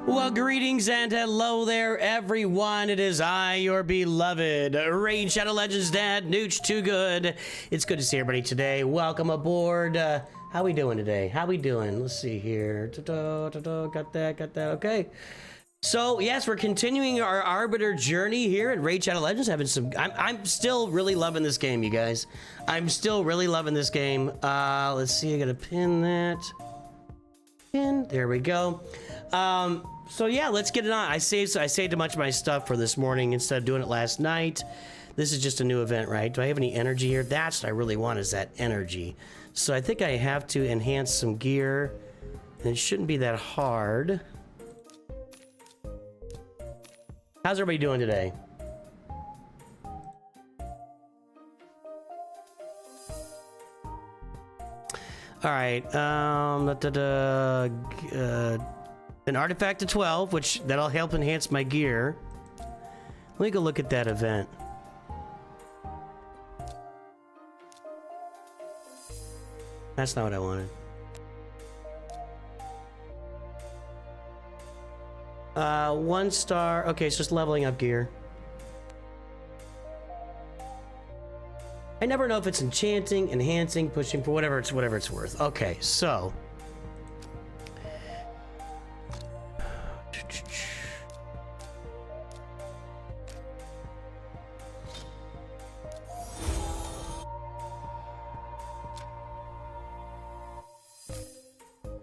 Well, greetings and hello there, everyone. It is I, your beloved Raid Shadow Legends dad, Nooch2Gud. It's good to see everybody today. Welcome aboard. How we doing today? How we doing? Let's see here. Got that. Okay. So yes, we're continuing our Arbiter journey here at Raid Shadow Legends. I'm still really loving this game, you guys. I'm still really loving this game. Let's see. I gotta pin that. Pin. There we go. So yeah, let's get it on. I saved a bunch of my stuff for this morning instead of doing it last night. This is just a new event, right? Do I have any energy here? That's what I really want, is that energy. So I think I have to enhance some gear, and it shouldn't be that hard. How's everybody doing today? All right, an artifact to 12, which that'll help enhance my gear. Let me go look at that event. That's not what I wanted. 1 star. Okay, it's just leveling up gear. I never know if it's enchanting, enhancing, pushing for whatever it's worth. Okay, so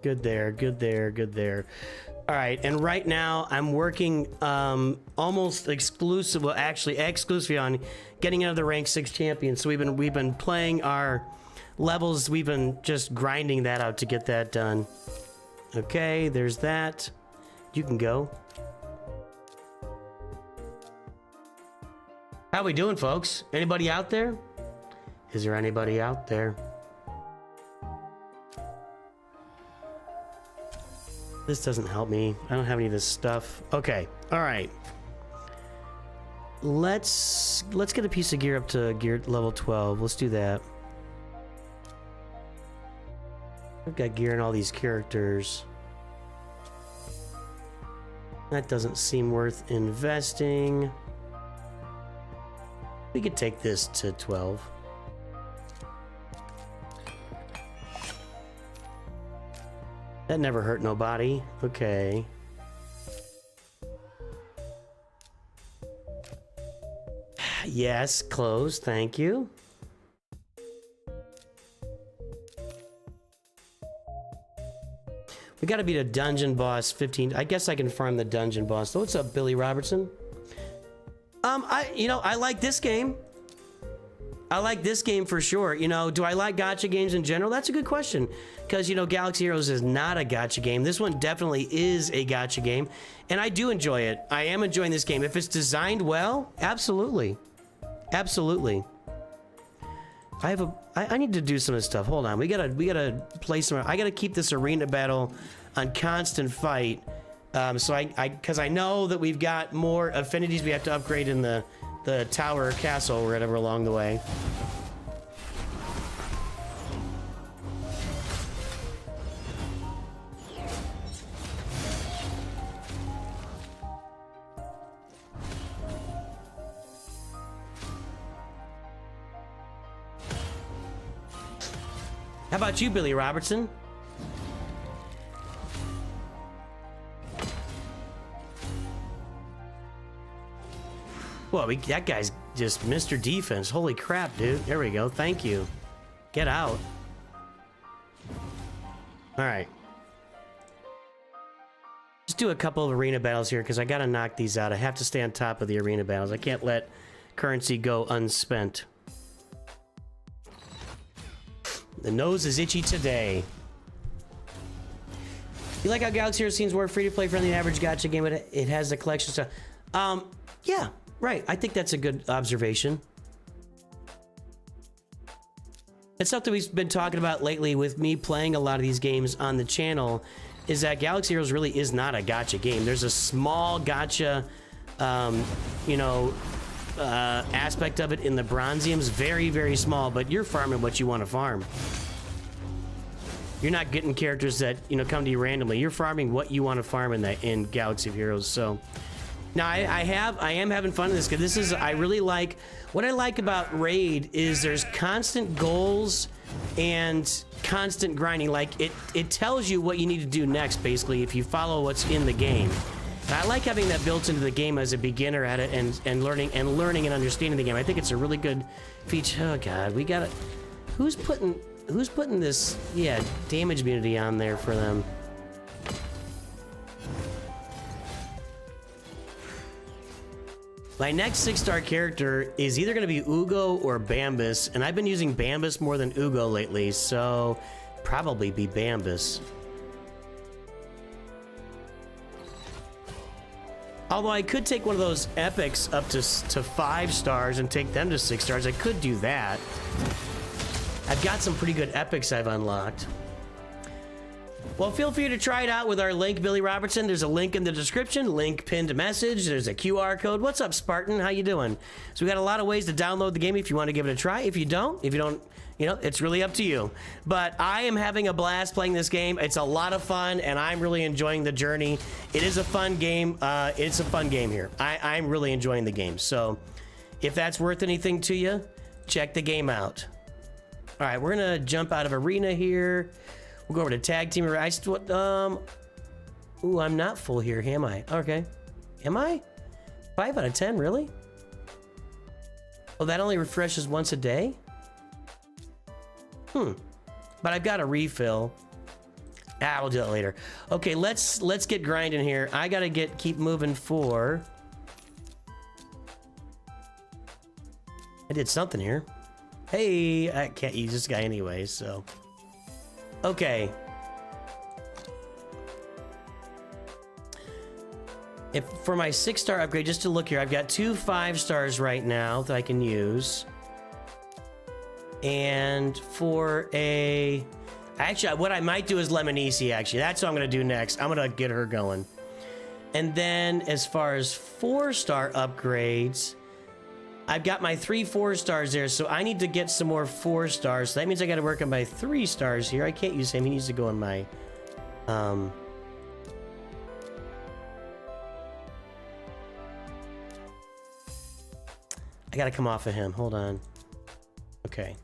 good there. All right, and right now I'm working almost exclusively on getting another rank 6 champion. So we've been playing our levels. We've been just grinding that out to get that done. Okay, there's that. You can go. How we doing, folks? Anybody out there? Is there anybody out there? This doesn't help me. I don't have any of this stuff. Okay. All right. Let's get a piece of gear up to gear level 12. Let's do that. I've got gear in all these characters. That doesn't seem worth investing. We could take this to 12. That never hurt nobody. Okay. Yes, close. Thank you. We gotta beat a dungeon boss 15. I guess I can farm the dungeon boss. So what's up, Billy Robertson? I like this game. I like this game for sure. You know, do I like gacha games in general? That's a good question. Because, you know, Galaxy Heroes is not a gacha game. This one definitely is a gacha game. And I do enjoy it. I am enjoying this game. If it's designed well, absolutely. Absolutely. I need to do some of this stuff. Hold on. We gotta play some. I gotta keep this arena battle on constant fight. Because I know that we've got more affinities we have to upgrade in the tower castle or whatever along the way. How about you, Billy Robertson? Well, that guy's just Mr. Defense. Holy crap, dude. There we go. Thank you. Get out. All right. Just do a couple of arena battles here because I got to knock these out. I have to stay on top of the arena battles. I can't let currency go unspent. The nose is itchy today. You like how Galaxy Heroes seems more free-to-play friendly than the average gacha game? It has the collection stuff. Yeah. Right, I think that's a good observation. It's something we've been talking about lately with me playing a lot of these games on the channel, is that Galaxy Heroes really is not a gacha game. There's a small gacha, aspect of it in the Bronziums, very, very small, but you're farming what you want to farm. you're not getting characters that, you know, come to you randomly. You're farming what you want to farm in Galaxy of Heroes. So now I am having fun in this, because this is, I really like, what I like about Raid is there's constant goals and constant grinding. Like it tells you what you need to do next, basically, if you follow what's in the game. And I like having that built into the game as a beginner at it, and learning and understanding the game. I think it's a really good feature. Oh God, we got it. Who's putting this, yeah, damage immunity on there for them? My next 6-star character is either going to be Ugo or Bambus, and I've been using Bambus more than Ugo lately, so probably be Bambus. Although I could take one of those epics up to 5 stars and take them to 6 stars. I could do that. I've got some pretty good epics I've unlocked. Well, feel free to try it out with our link, Billy Robertson. There's a link in the description, link pinned message. There's a QR code. What's up, Spartan? How you doing? So we got a lot of ways to download the game if you want to give it a try. If you don't, you know, it's really up to you. But I am having a blast playing this game. It's a lot of fun, and I'm really enjoying the journey. It is a fun game. It's a fun game here. I'm really enjoying the game. So if that's worth anything to you, check the game out. All right, we're gonna jump out of arena here. We'll go over to tag team. Ooh, I'm not full here, am I? Okay. Am I? 5 out of 10, really? Oh, that only refreshes once a day? But I've got a refill. We'll do that later. Okay, let's get grinding here. I gotta keep moving for. I did something here. Hey, I can't use this guy anyway, so. Okay. For my 6-star upgrade, just to look here, I've got 2 5 stars right now that I can use. And for actually, what I might do is Lemonisi, actually. That's what I'm going to do next. I'm going to get her going. And then as far as 4-star upgrades, I've got my 3 4 stars there, so I need to get some more 4 stars. So that means I got to work on my 3 stars here. I can't use him. He needs to go in my... I got to come off of him. Hold on. Okay.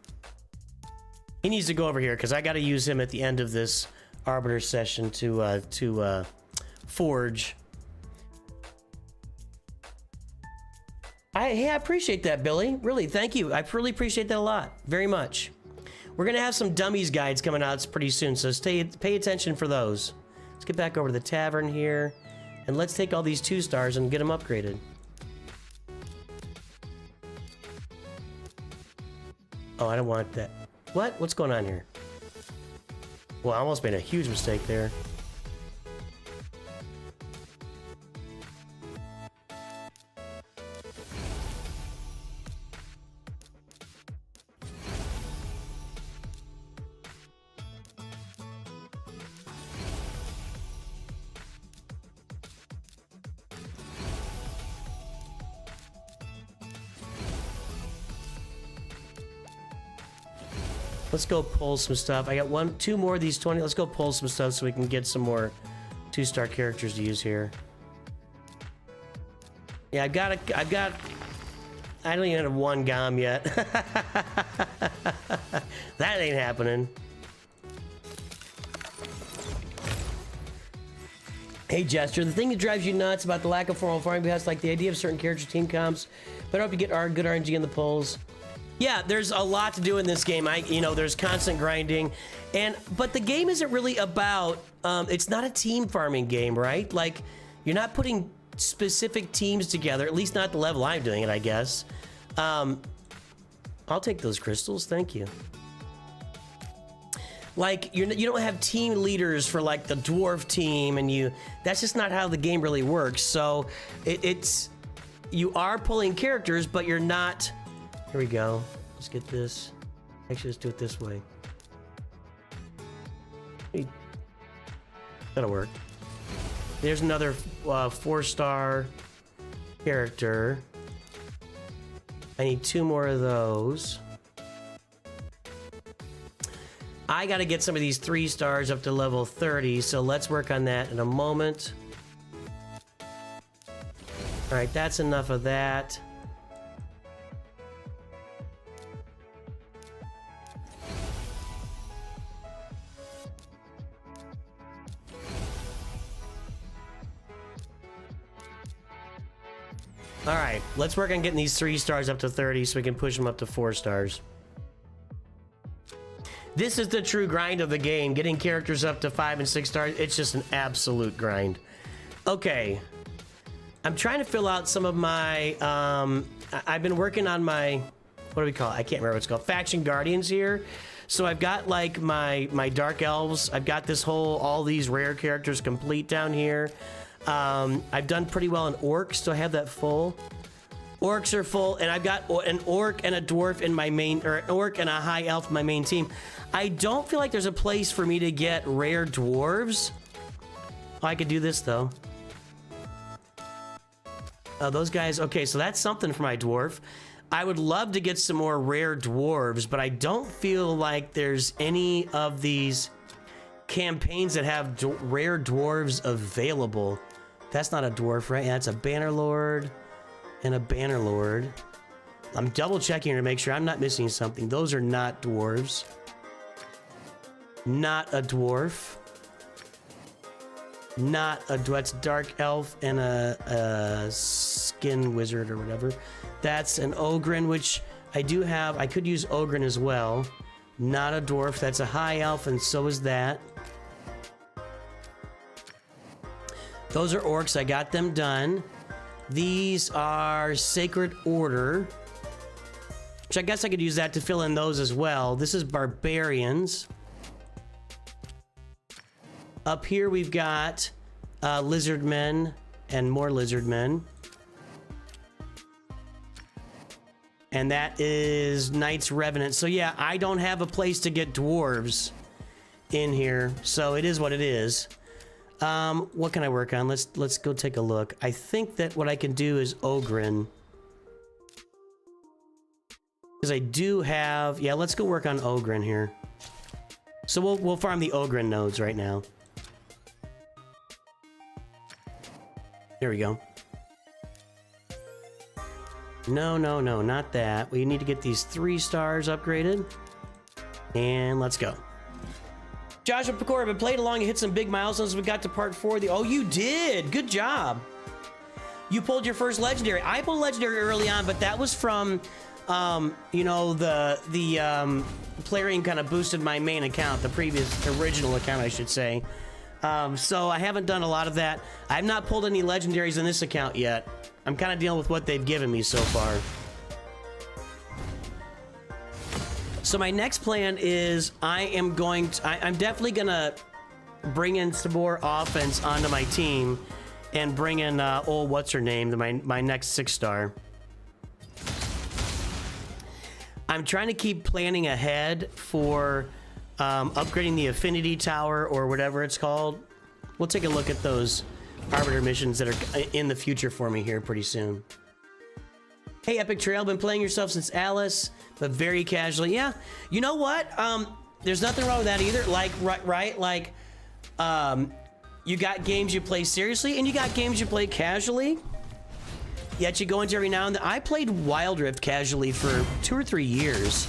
He needs to go over here, because I got to use him at the end of this Arbiter session to forge. Hey, I appreciate that, Billy. Really, thank you. I really appreciate that a lot. Very much. We're going to have some dummies guides coming out pretty soon, so pay attention for those. Let's get back over to the tavern here, and let's take all these 2 stars and get them upgraded. Oh, I don't want that. What? What's going on here? Well, I almost made a huge mistake there. Let's go pull some stuff. I got 2 more of these 20. Let's go pull some stuff so we can get some more 2-star characters to use here. Yeah, I don't even have 1 Gom yet. That ain't happening. Hey Jester, the thing that drives you nuts about the lack of formal farming paths, like the idea of certain character team comps, but I hope you get good RNG in the polls. Yeah, there's a lot to do in this game. There's constant grinding, but the game isn't really about. It's not a team farming game, right? Like, you're not putting specific teams together. At least not the level I'm doing it, I guess. I'll take those crystals, thank you. Like, you don't have team leaders for like the Dwarf team, and that's just not how the game really works. So you are pulling characters, but you're not. Here we go. Let's get this. Actually, let's do it this way. That'll work. There's another 4-star character. I need 2 more of those. I got to get some of these 3 stars up to level 30, so let's work on that in a moment. All right, that's enough of that. All right, let's work on getting these 3 stars up to 30 so we can push them up to 4 stars. This is the true grind of the game. Getting characters up to 5 and 6 stars, it's just an absolute grind. Okay. I'm trying to fill out some of my, I've been working on my, what do we call it? I can't remember what it's called. Faction Guardians here. So I've got like my Dark Elves. I've got this whole, all these rare characters complete down here. I've done pretty well in Orcs. Do I have that full? Orcs are full, and I've got an Orc and a Dwarf in my main, or an Orc and a High Elf in my main team. I don't feel like there's a place for me to get rare Dwarves. Oh, I could do this though. Those guys, okay, so that's something for my Dwarf. I would love to get some more rare Dwarves, but I don't feel like there's any of these campaigns that have rare Dwarves available. That's not a Dwarf, right? That's a Bannerlord and a Bannerlord. I'm double checking to make sure I'm not missing something. Those are not Dwarves. Not a Dwarf. Not a, that's Dark Elf and a Skin Wizard or whatever. That's an Ogren, which I do have. I could use Ogren as well. Not a Dwarf. That's a High Elf, and so is that. Those are Orcs. I got them done. These are Sacred Order, which I guess I could use that to fill in those as well. This is Barbarians. Up here we've got Lizard Men and more Lizard Men. And that is Knights Revenant. So yeah, I don't have a place to get Dwarves in here, so it is what it is. What can I work on? Let's go take a look. I think that what I can do is Ogren. Because I do have, yeah, let's go work on Ogren here. So we'll farm the Ogren nodes right now. There we go. No, not that. We need to get these 3 stars upgraded. And let's go. Joshua Pecora, I've been playing along and hit some big milestones. We got to part 4 of the... Oh, you did! Good job! You pulled your first legendary. I pulled legendary early on, but that was from, you know, the playering kind of boosted my main account, the original account, I should say. So I haven't done a lot of that. I've not pulled any legendaries in this account yet. I'm kind of dealing with what they've given me so far. So my next plan is I'm definitely gonna bring in some more offense onto my team and bring in what's her name, my next 6-star. I'm trying to keep planning ahead for upgrading the Affinity Tower or whatever it's called. We'll take a look at those Arbiter missions that are in the future for me here pretty soon. Hey, Epic Trail, been playing yourself since Alice, but very casually. Yeah, you know what? There's nothing wrong with that either. Like, right? Like, you got games you play seriously, and you got games you play casually. Yet you go into every now and then. I played Wild Rift casually for 2 or 3 years.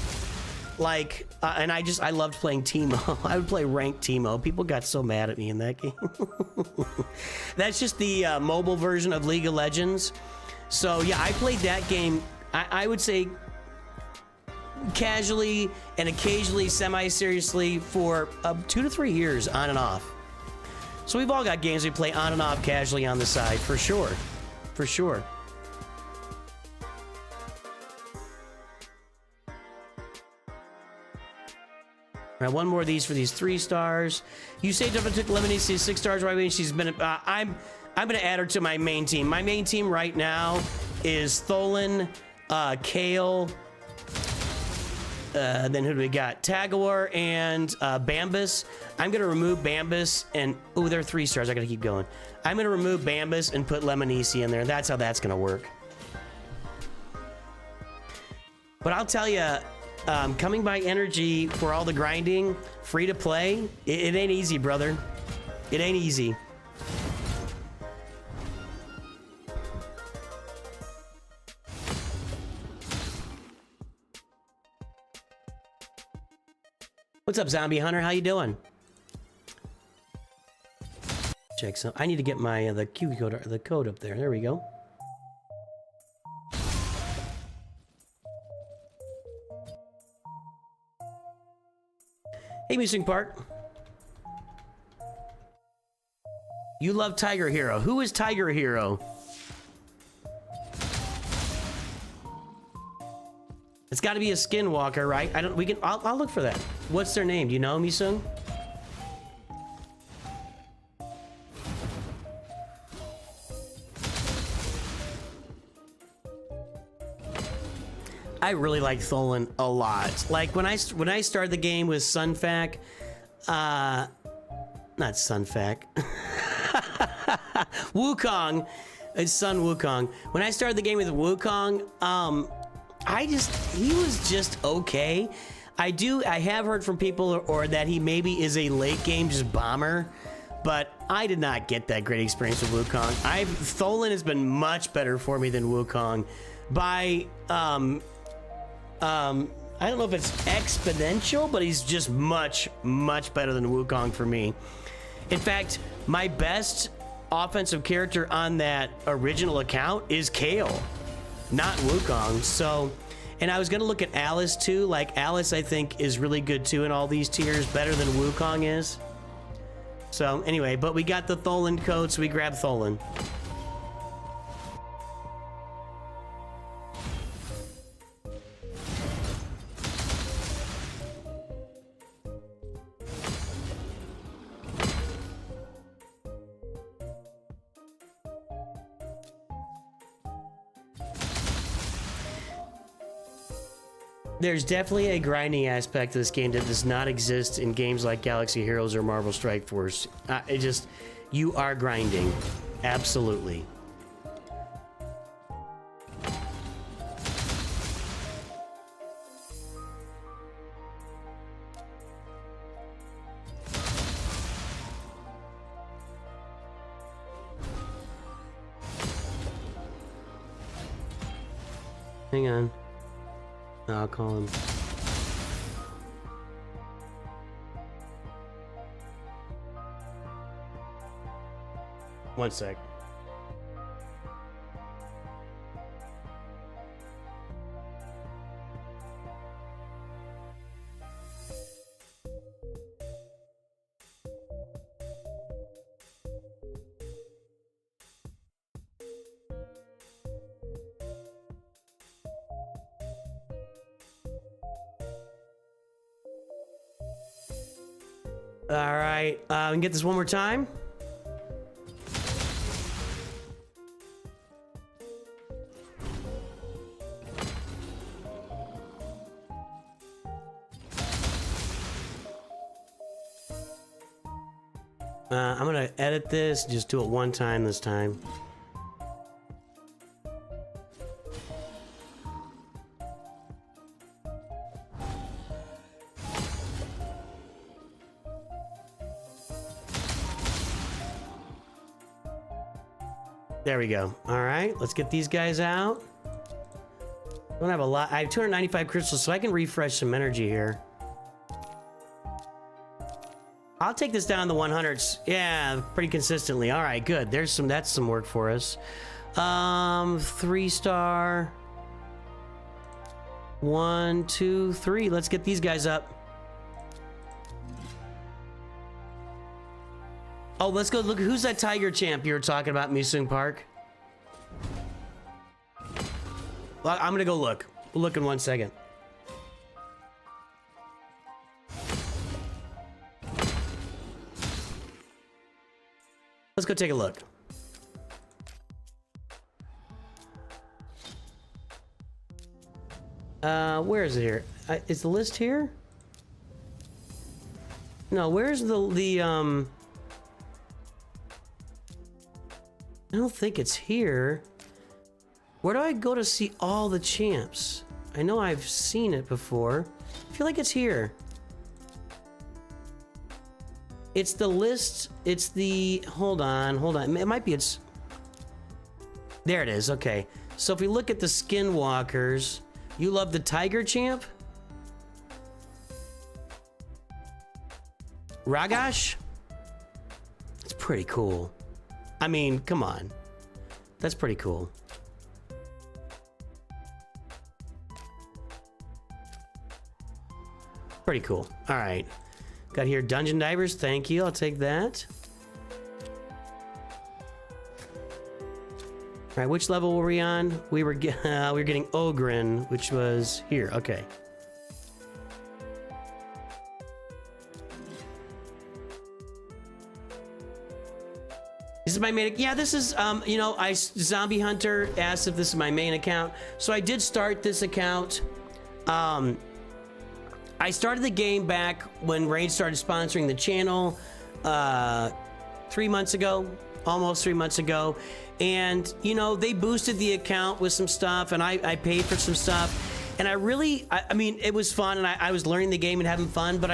Like, and I loved playing Teemo. I would play ranked Teemo. People got so mad at me in that game. That's just the mobile version of League of Legends. So yeah, I played that game, I would say casually and occasionally semi-seriously for 2 to 3 years on and off. So we've all got games we play on and off casually on the side, for sure. For sure. All right, one more of these for these 3 stars. You say Duffin took Lemonade to 6 stars right away. She's been, I'm gonna add her to my main team. My main team right now is Tholin, Kale, then who do we got? Tagawar and Bambus. I'm gonna remove Bambus and, oh, they're 3 stars. I gotta keep going. I'm gonna remove Bambus and put Lemonisi in there. That's how that's gonna work. But I'll tell you, coming by energy for all the grinding, free to play, it ain't easy, brother. It ain't easy. What's up, Zombie Hunter? How you doing? Check some. I need to get my the Q code, the code up there. There we go. Hey, Missing Park. You love Tiger Hero. Who is Tiger Hero? It's got to be a skinwalker, right? I don't. We can. I'll look for that. What's their name? Do you know, Misung? I really like Tholin a lot. Like when I started the game with Sunfac, not Sunfac, Wukong, it's Sun Wukong. When I started the game with Wukong, he was just okay. I have heard from people or that he maybe is a late game just bomber, but I did not get that great experience with Wukong. Tholin has been much better for me than Wukong by I don't know if it's exponential, but he's just much better than Wukong for me. In fact, my best offensive character on that original account is Kale, not Wukong. So, and I was gonna look at Alice too. Like Alice, I think is really good too in all these tiers, better than Wukong is. So anyway, but we got the Tholin code, so we grabbed Tholin. There's definitely a grinding aspect to this game that does not exist in games like Galaxy Heroes or Marvel Strike Force. You are grinding. Absolutely. Hang on. I'll call him. One sec. All right, we can get this one more time. I'm gonna edit this, just do it one time this time. There we go. All right, let's get these guys out. I don't have a lot. I have 295 crystals, so I can refresh some energy here. I'll take this down to 100s. Yeah, pretty consistently. All right, good. That's some work for us. 3-star. 1, 2, 3. Let's get these guys up. Oh, let's go look. Who's that tiger champ you were talking about, Misung Park? Well, I'm gonna go look. We'll look in 1 second. Let's go take a look. Where is it here? Is the list here? No, where's the I don't think it's here. Where do I go to see all the champs? I know I've seen it before. feel like it's here. It's the list. It's the... Hold on. It might be it's... There it is. Okay. So if we look at the skinwalkers, you love the tiger champ? Ragash? It's pretty cool. I mean, come on. That's pretty cool. Pretty cool. All right. Got here Dungeon Divers. Thank you. I'll take that. All right. Which level were we on? We were getting Ogren, which was here. Okay. This is my main. Yeah, this is, you know, Zombie Hunter asked if this is my main account. So I did start this account. I started the game back when Raid started sponsoring the channel 3 months ago, almost 3 months ago. And, you know, they boosted the account with some stuff, and I paid for some stuff. And I mean, it was fun, and I was learning the game and having fun, but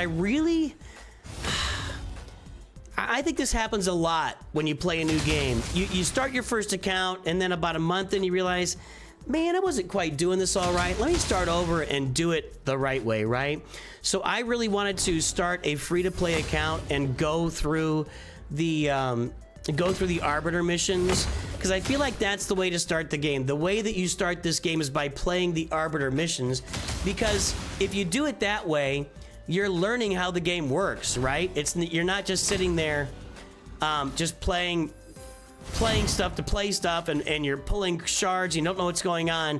I think this happens a lot when you play a new game. You start your first account, and then about a month in, you realize, man, I wasn't quite doing this all right. Let me start over and do it the right way, right? So I really wanted to start a free-to-play account and go through the Arbiter missions, because I feel like that's the way to start the game. The way that you start this game is by playing the Arbiter missions, because if you do it that way, you're learning how the game works, right? You're not just sitting there just playing stuff to play stuff, and you're pulling shards, you don't know what's going on.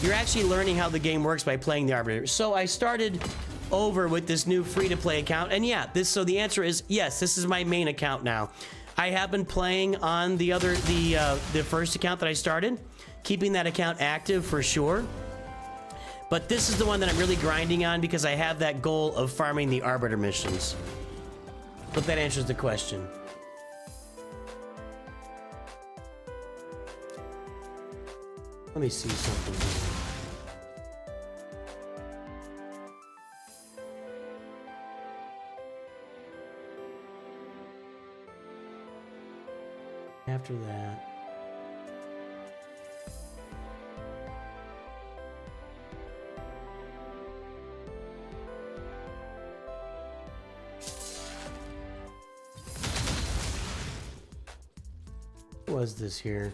You're actually learning how the game works by playing the Arbiter. So I started over with this new free-to-play account, and yeah, so the answer is yes, this is my main account now. I have been playing on the first account that I started, keeping that account active for sure. But this is the one that I'm really grinding on because I have that goal of farming the Arbiter missions. Hope that answers the question. Let me see something here. After that. What was this here?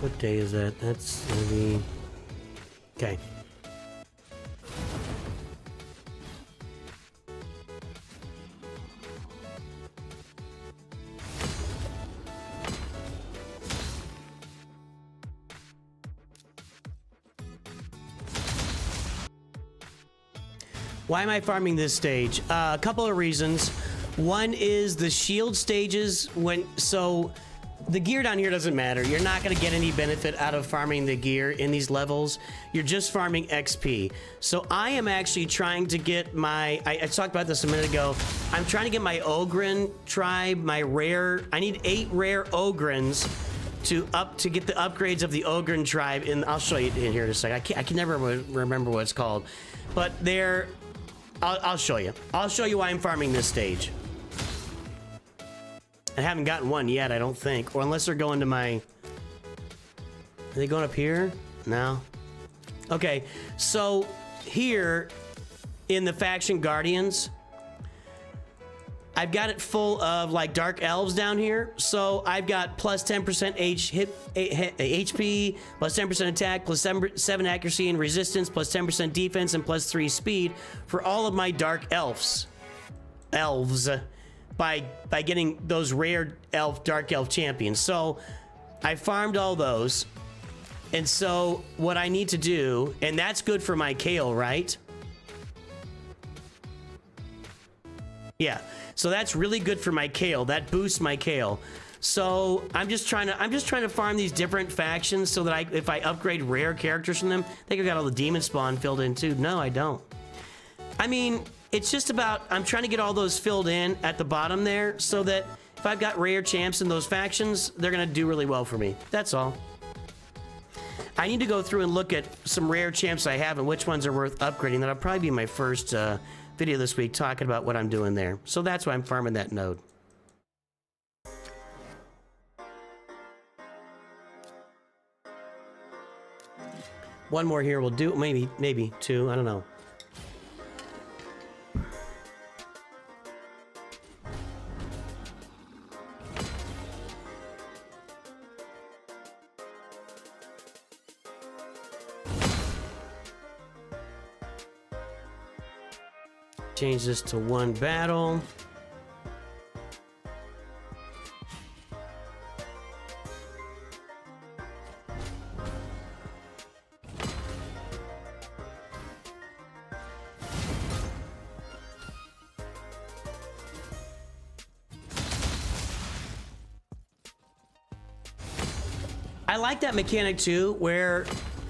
What day is that? That's gonna be... Okay. Why am I farming this stage? A couple of reasons. One is the shield stages the gear down here doesn't matter. You're not going to get any benefit out of farming the gear in these levels. You're just farming XP. So I am actually trying to get I talked about this a minute ago. I'm trying to get my Ogren tribe, my rare. I need 8 rare Ogrens to get the upgrades of the Ogryn tribe. And I'll show you in here in a second. I can never remember what it's called, but they're. I'll show you. I'll show you why I'm farming this stage. I haven't gotten one yet, I don't think, or unless they're going to my. Are they going up here? No. Okay, so here in the faction Guardians, I've got it full of like dark elves down here. So I've got plus 10% HP, plus 10% attack, plus 7 accuracy and resistance, plus 10% defense, and plus 3 speed for all of my dark elves. By getting those rare dark elf champions. So I farmed all those. And so what I need to do, and that's good for my Kale, right? Yeah. So that's really good for my Kale. That boosts my Kale. So I'm just trying to farm these different factions so that if I upgrade rare characters from them, I think I got all the demon spawn filled in too. No, I don't. I mean, it's just about, I'm trying to get all those filled in at the bottom there so that if I've got rare champs in those factions, they're going to do really well for me. That's all. I need to go through and look at some rare champs I have and which ones are worth upgrading. That'll probably be my first video this week talking about what I'm doing there. So that's why I'm farming that node. One more here will do. Maybe two. I don't know. Change this to one battle. I like that mechanic too, where,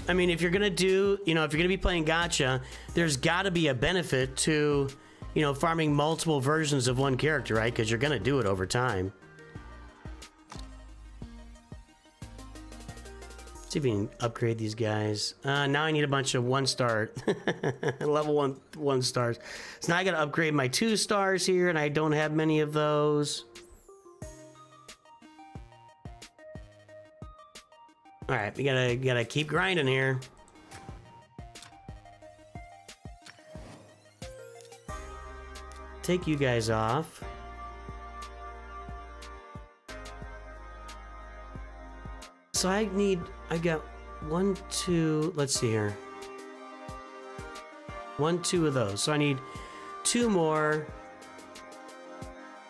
I mean, if you're gonna do, if you're gonna be playing gacha, there's gotta be a benefit to, farming multiple versions of one character, right? Because you're gonna do it over time. See if we can upgrade these guys. Now I need a bunch of 1-star, level 1 stars. So now I gotta upgrade my 2 stars here, and I don't have many of those. All right, we gotta keep grinding here. Take you guys off. So I got 1, 2, let's see here. 1, 2 of those. So I need 2 more.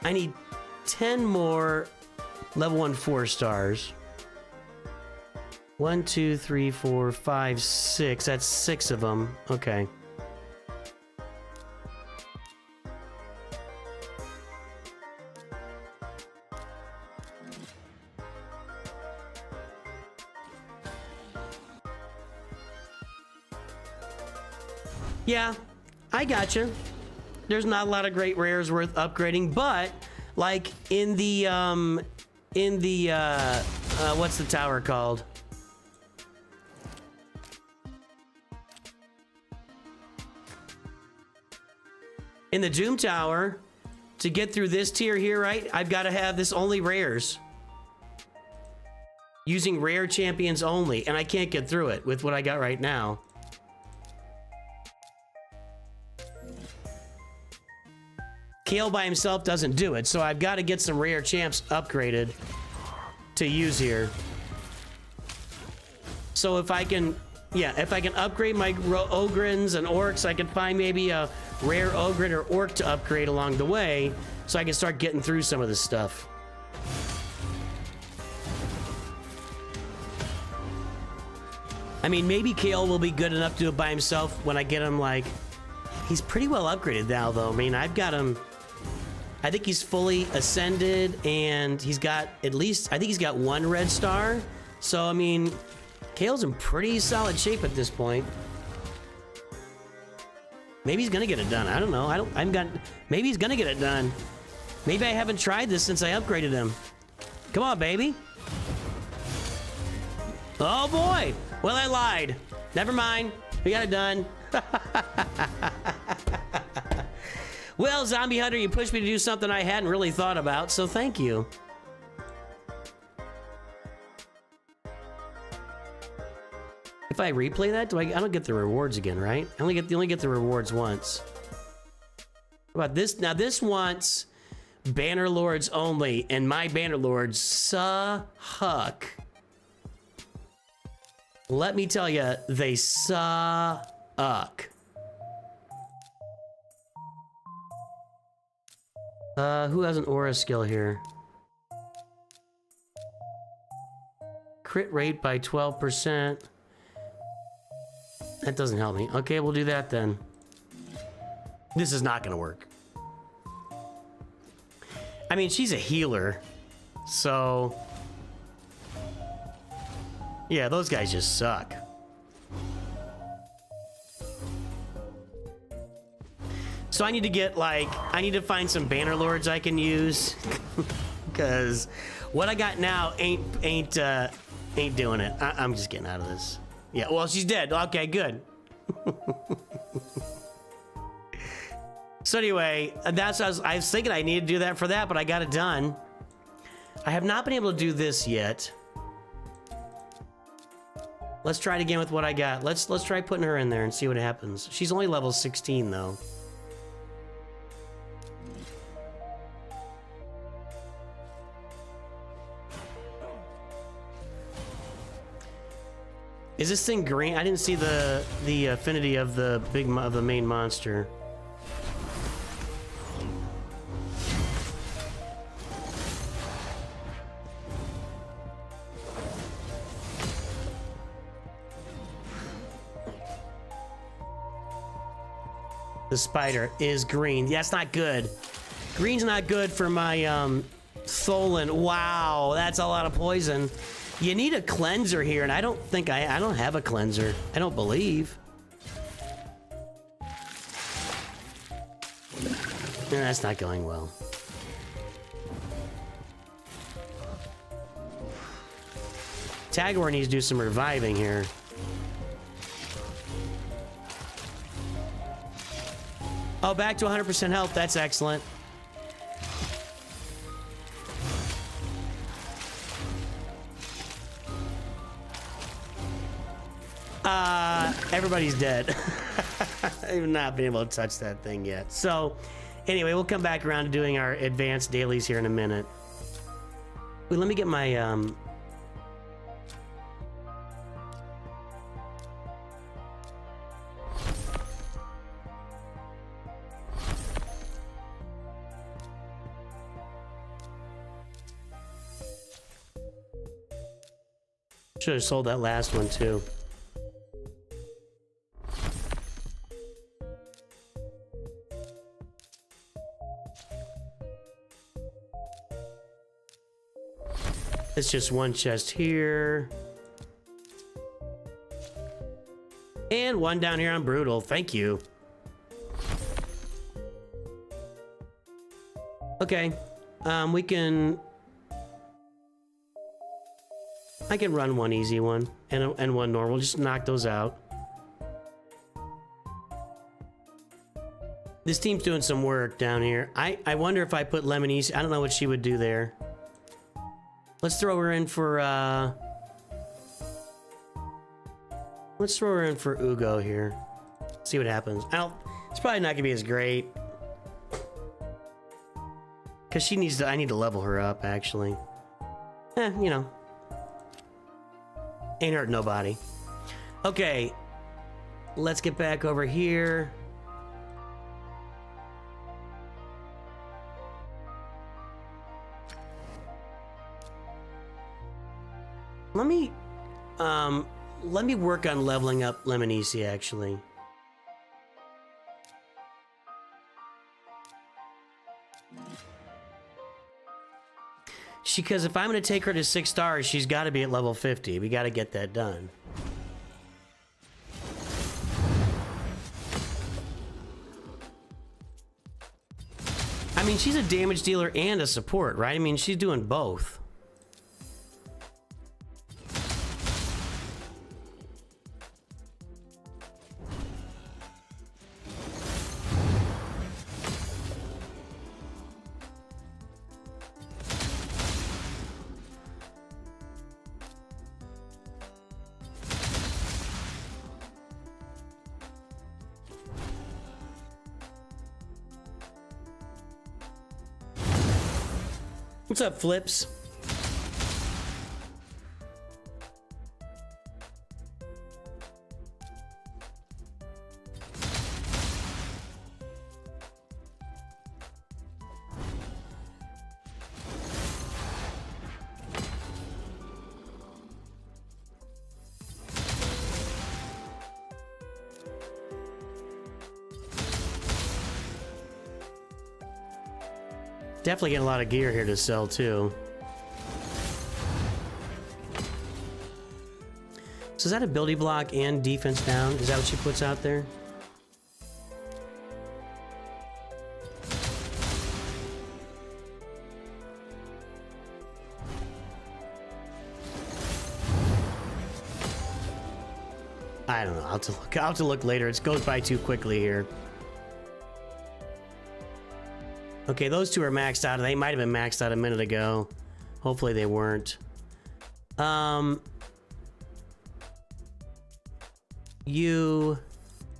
I need 10 more level 1 4 stars. 1, 2, 3, 4, 5, 6. That's 6 of them. Okay. Yeah, I gotcha. There's not a lot of great rares worth upgrading, but like in the what's the tower called? In the Doom Tower, to get through this tier here, right? I've got to have this only rares. Using rare champions only, and I can't get through it with what I got right now. Kale by himself doesn't do it, so I've got to get some rare champs upgraded to use here. So if I can, if I can upgrade my Ogryns and Orcs, I can find maybe a rare Ogryn or Orc to upgrade along the way, so I can start getting through some of this stuff. I mean, maybe Kale will be good enough to do it by himself when I get him, like... He's pretty well upgraded now, though. I mean, I've got him... I think he's fully ascended, and he's got at least... I think he's got 1 red star. So, I mean, Kale's in pretty solid shape at this point. Maybe he's gonna get it done. I don't know. Maybe he's gonna get it done. Maybe I haven't tried this since I upgraded him. Come on, baby. Oh boy! Well, I lied. Never mind. We got it done. Well, Zombie Hunter, you pushed me to do something I hadn't really thought about, so thank you. If I replay that, I don't get the rewards again, right? I only get the rewards once. What about this? Now this wants Banner Lords only, and my Banner Lords suck. Let me tell you, they suck. Who has an aura skill here? Crit rate by 12%. That doesn't help me. Okay, we'll do that then. This is not gonna work. I mean, she's a healer, so... yeah, those guys just suck. So I need to get, like, I need to find some Banner Lords I can use. Because what I got now ain't doing it. I'm just getting out of this. Yeah, well, she's dead. Okay, good. So anyway, that's what I was thinking I needed to do that for that, but I got it done. I have not been able to do this yet. Let's try it again with what I got. Let's try putting her in there and see what happens. She's only level 16 though. Is this thing green? I didn't see the affinity of the main monster. The spider is green. Yeah, that's not good. Green's not good for my Tholin. Wow, that's a lot of poison. You need a cleanser here, and I don't think I don't have a cleanser. I don't believe. That's not going well. Tagor needs to do some reviving here. Oh, back to 100% health. That's excellent. Everybody's dead. I've not been able to touch that thing yet. So, anyway, we'll come back around to doing our advanced dailies here in a minute. Wait, let me get my, should have sold that last one too. It's just one chest here. And one down here on Brutal. Thank you. Okay. We can... I can run one easy one and one normal. Just knock those out. This team's doing some work down here. I wonder if I put Lemon Easy. I don't know what she would do there. Let's throw her in for let's throw her in for Ugo here. See what happens. It's probably not gonna be as great. Cause she needs to, I need to level her up actually. You know. Ain't hurt nobody. Okay. Let's get back over here. Let me work on leveling up Lemonisi, actually. Because if I'm going to take her to 6 stars, she's got to be at level 50. We got to get that done. I mean, she's a damage dealer and a support, right? I mean, she's doing both. What's up, Flips? Definitely getting a lot of gear here to sell too. So is that ability block and defense down? Is that what she puts out there? I don't know. I'll have to look later. It goes by too quickly here. Okay, those two are maxed out. They might have been maxed out a minute ago. Hopefully they weren't. You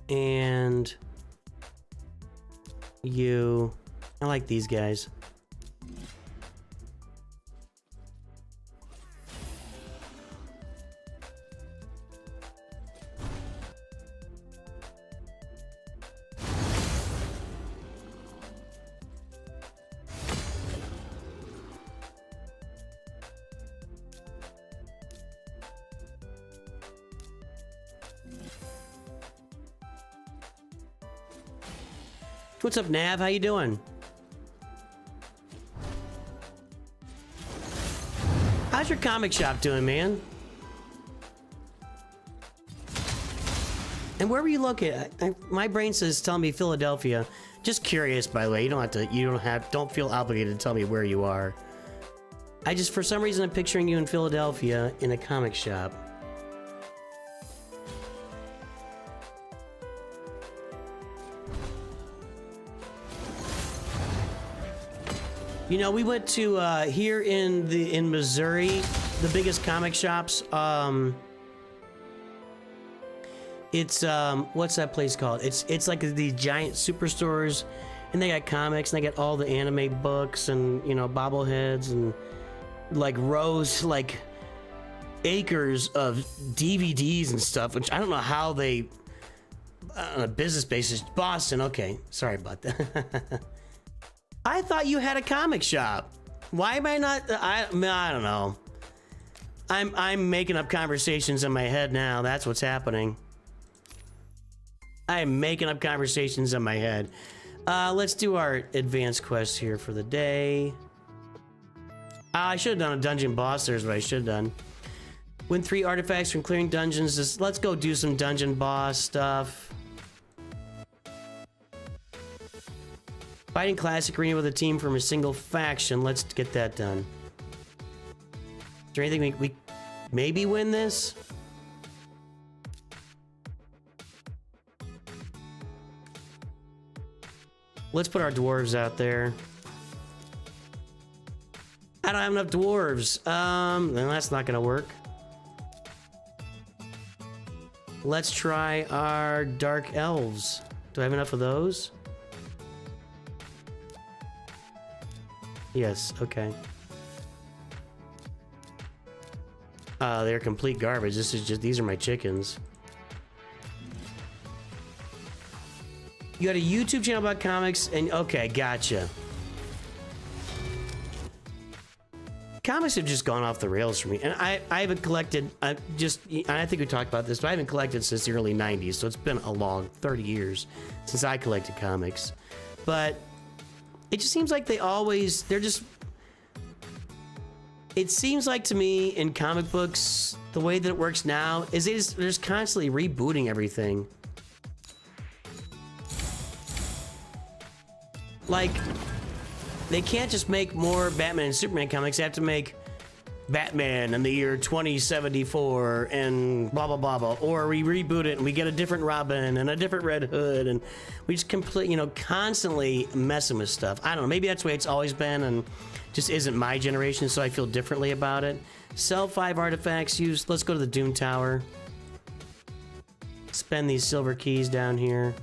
and you. I like these guys. What's up, Nav? How you doing? How's your comic shop doing, man? And where were you located? My brain says tell me Philadelphia. Just curious, by the way. You don't have to. Don't feel obligated to tell me where you are. I just, for some reason, I'm picturing you in Philadelphia in a comic shop. You know, we went to here in Missouri, the biggest comic shops. It's what's that place called? It's like these giant superstores, and they got comics, and they got all the anime books, and you know, bobbleheads, and like rows, like acres of DVDs and stuff. Which I don't know how they on a business basis. Boston, okay, sorry about that. I thought you had a comic shop. Why am I not? I don't know. I'm making up conversations in my head now. That's what's happening. I'm making up conversations in my head. Let's do our advanced quest here for the day. I should have done a dungeon boss. There's what I should have done. Win 3 artifacts from clearing dungeons. Let's go do some dungeon boss stuff. Fighting classic arena with a team from a single faction. Let's get that done. Is there anything we maybe win this? Let's put our dwarves out there. I don't have enough dwarves. Then that's not gonna work. Let's try our dark elves. Do I have enough of those? Yes, okay. They're complete garbage. These are my chickens. You got a YouTube channel about comics, and okay, gotcha. Comics have just gone off the rails for me, and I haven't collected. I think we talked about this, but I haven't collected since the early '90s, so it's been a long 30 years since I collected comics. But it just seems like it seems like to me in comic books, the way that it works now is they're just constantly rebooting everything. Like, they can't just make more Batman and Superman comics. They have to make Batman in the year 2074 and blah, blah, blah, blah. Or we reboot it and we get a different Robin and a different Red Hood. And we just constantly messing with stuff. I don't know. Maybe that's the way it's always been and just isn't my generation, so I feel differently about it. Sell 5 artifacts. Let's go to the Doom Tower. Spend these silver keys down here.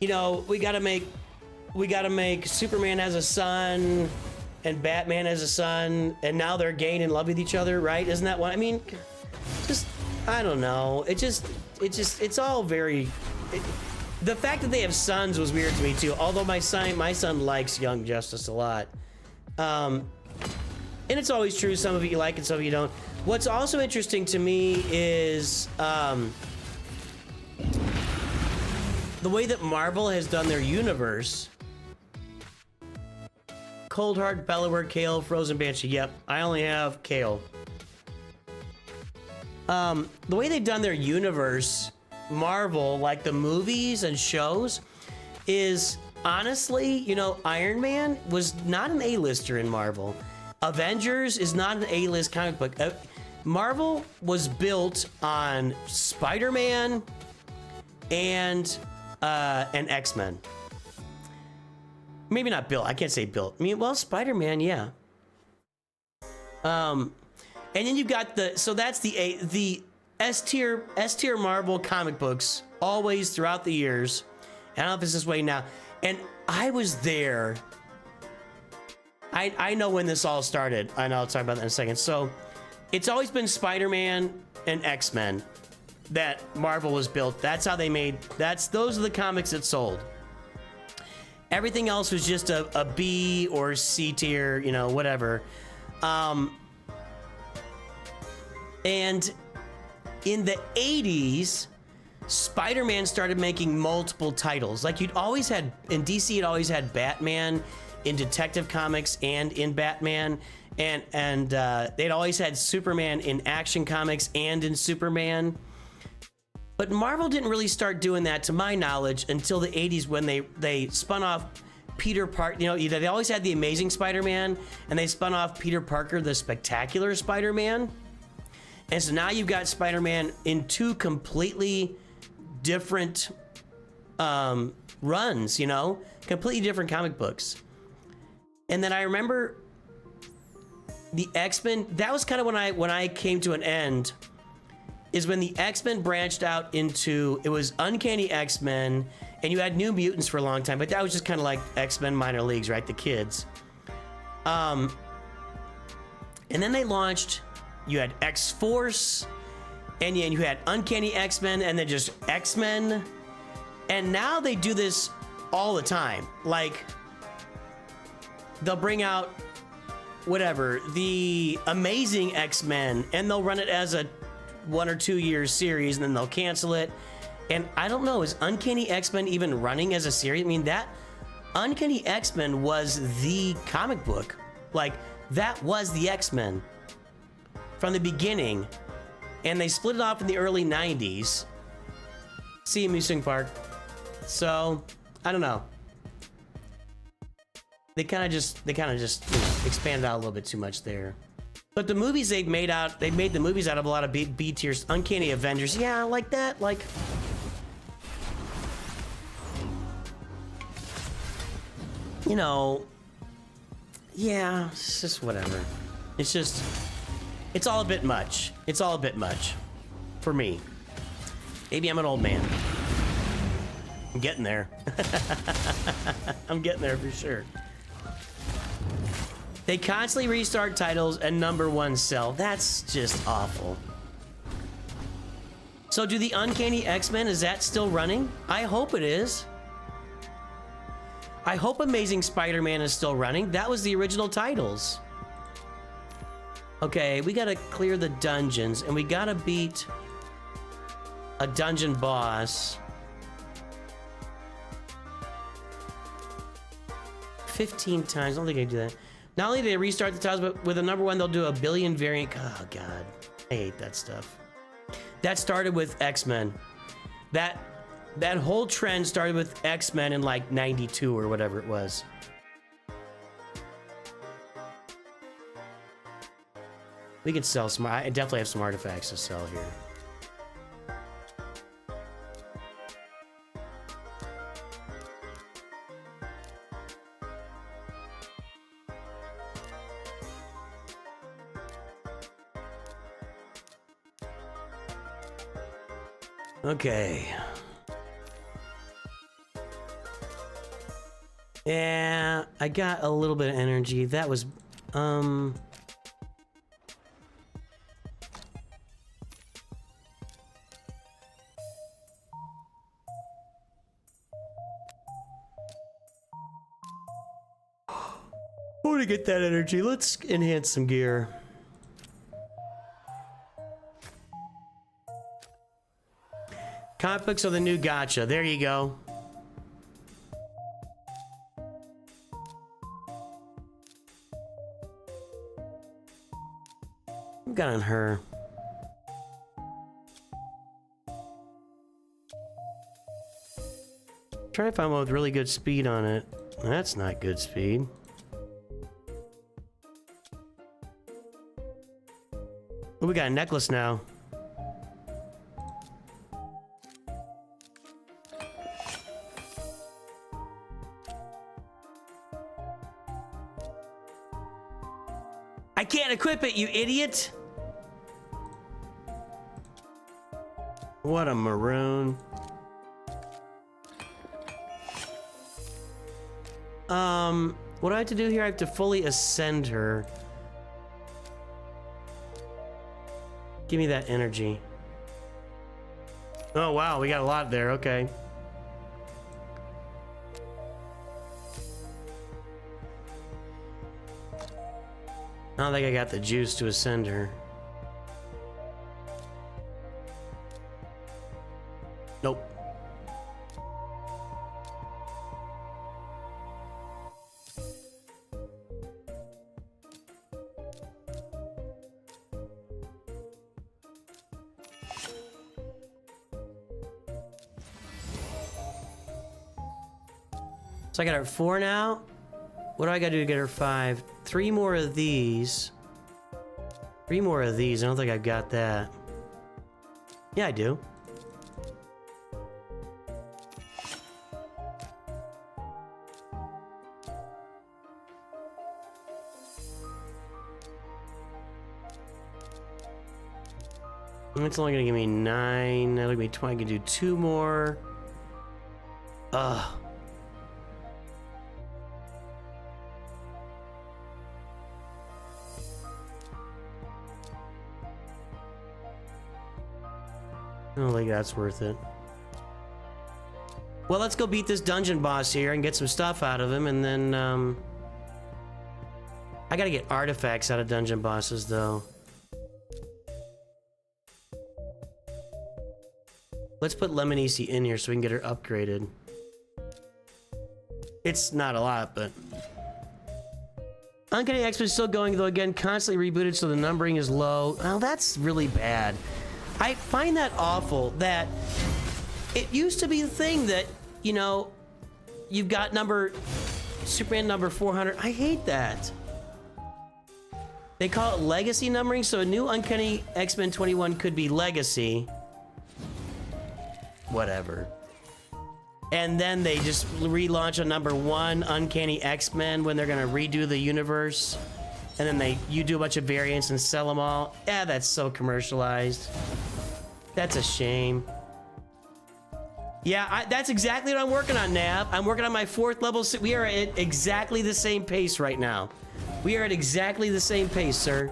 you know, we gotta make Superman has a son and Batman has a son, and now they're gay and in love with each other, right? Isn't that what I mean? Just, I don't know. It's all very. The fact that they have sons was weird to me too. Although my son likes Young Justice a lot, and it's always true. Some of you like it, some of you don't. What's also interesting to me is the way that Marvel has done their universe. Coldheart, Bellower, Kale, Frozen Banshee. Yep, I only have Kale. The way they've done their universe, Marvel, like the movies and shows, is honestly, you know, Iron Man was not an A-lister in Marvel. Avengers is not an A-list comic book. Marvel was built on Spider-Man and X-Men. Maybe not built. I can't say built. I mean, well, Spider-Man, yeah. And then you've got so that's the S tier Marvel comic books always throughout the years. I don't know if it's this way now. And I was there. I know when this all started. I know I'll talk about that in a second. So it's always been Spider-Man and X-Men that Marvel was built. That's how they made. Those are the comics that sold. Everything else was just a B or C tier, you know, whatever. And in the 80s, Spider-Man started making multiple titles. Like you'd always had, in DC, it always had Batman in Detective Comics and in Batman. And they'd always had Superman in Action Comics and in Superman. But Marvel didn't really start doing that, to my knowledge, until the 80s when they spun off Peter Parker. You know, they always had the Amazing Spider-Man, and they spun off Peter Parker, the Spectacular Spider-Man. And so now you've got Spider-Man in two completely different runs, you know? Completely different comic books. And then I remember the X-Men, that was kind of when I came to an end, is when the X-Men branched out into, it was Uncanny X-Men, and you had New Mutants for a long time, but that was just kind of like X-Men minor leagues, right? The kids. And then they launched, you had X-Force, and you had Uncanny X-Men, and then just X-Men. And now they do this all the time. Like, they'll bring out, whatever, the Amazing X-Men, and they'll run it as a 1 or 2 year series, and then they'll cancel it. And I don't know, is Uncanny X-Men even running as a series? I mean, that Uncanny X-Men was the comic book. Like, that was the X-Men from the beginning. And they split it off in the early 90s. See, Amusing Park. So, I don't know. They kind of just you know, expanded out a little bit too much there. But the movies they've made the movies out of a lot of B tiers. Uncanny Avengers, yeah, like that, like. You know, yeah, it's just whatever. It's all a bit much. It's all a bit much for me. Maybe I'm an old man. I'm getting there. I'm getting there for sure. They constantly restart titles and number one sell. That's just awful. So do the Uncanny X-Men, is that still running? I hope it is. I hope Amazing Spider-Man is still running. That was the original titles. Okay, we gotta clear the dungeons, and we gotta beat a dungeon boss. 15 times, I don't think I can do that. Not only do they restart the titles, but with a number one, they'll do a billion variant. Oh God, I hate that stuff. That started with X-Men. That whole trend started with X-Men in like 92 or whatever it was. We could sell some, I definitely have some artifacts to sell here. Okay. Yeah, I got a little bit of energy. That was, I want to get that energy. Let's enhance some gear. Comic books are the new gotcha. There you go. What got on her? Trying to find one with really good speed on it. That's not good speed. Oh, we got a necklace now. I can't equip it, you idiot! What a maroon. What do I have to do here? I have to fully ascend her. Give me that energy. Oh, wow, we got a lot there, okay. I don't think I got the juice to ascend her. Nope. So I got her 4 now. What do I gotta do to get her 5? 3 more of these. 3 more of these. I don't think I've got that. Yeah, I do. It's only gonna give me 9. That'll give me 20. I can do 2 more. Ugh. I don't think that's worth it. Well, let's go beat this dungeon boss here and get some stuff out of him, and then, I gotta get artifacts out of dungeon bosses, though. Let's put Lemonisi in here so we can get her upgraded. It's not a lot, but... Uncanny X-Men is still going, though, again, constantly rebooted, so the numbering is low. Well, that's really bad. I find that awful that it used to be the thing that, you know, you've got Superman number 400. I hate that. They call it legacy numbering, so a new Uncanny X-Men 21 could be legacy. Whatever. And then they just relaunch a number 1 Uncanny X-Men when they're gonna redo the universe. And then you do a bunch of variants and sell them all. Yeah, that's so commercialized. That's a shame. Yeah, that's exactly what I'm working on, Nav. I'm working on my 4th level. We are at exactly the same pace right now. We are at exactly the same pace, sir.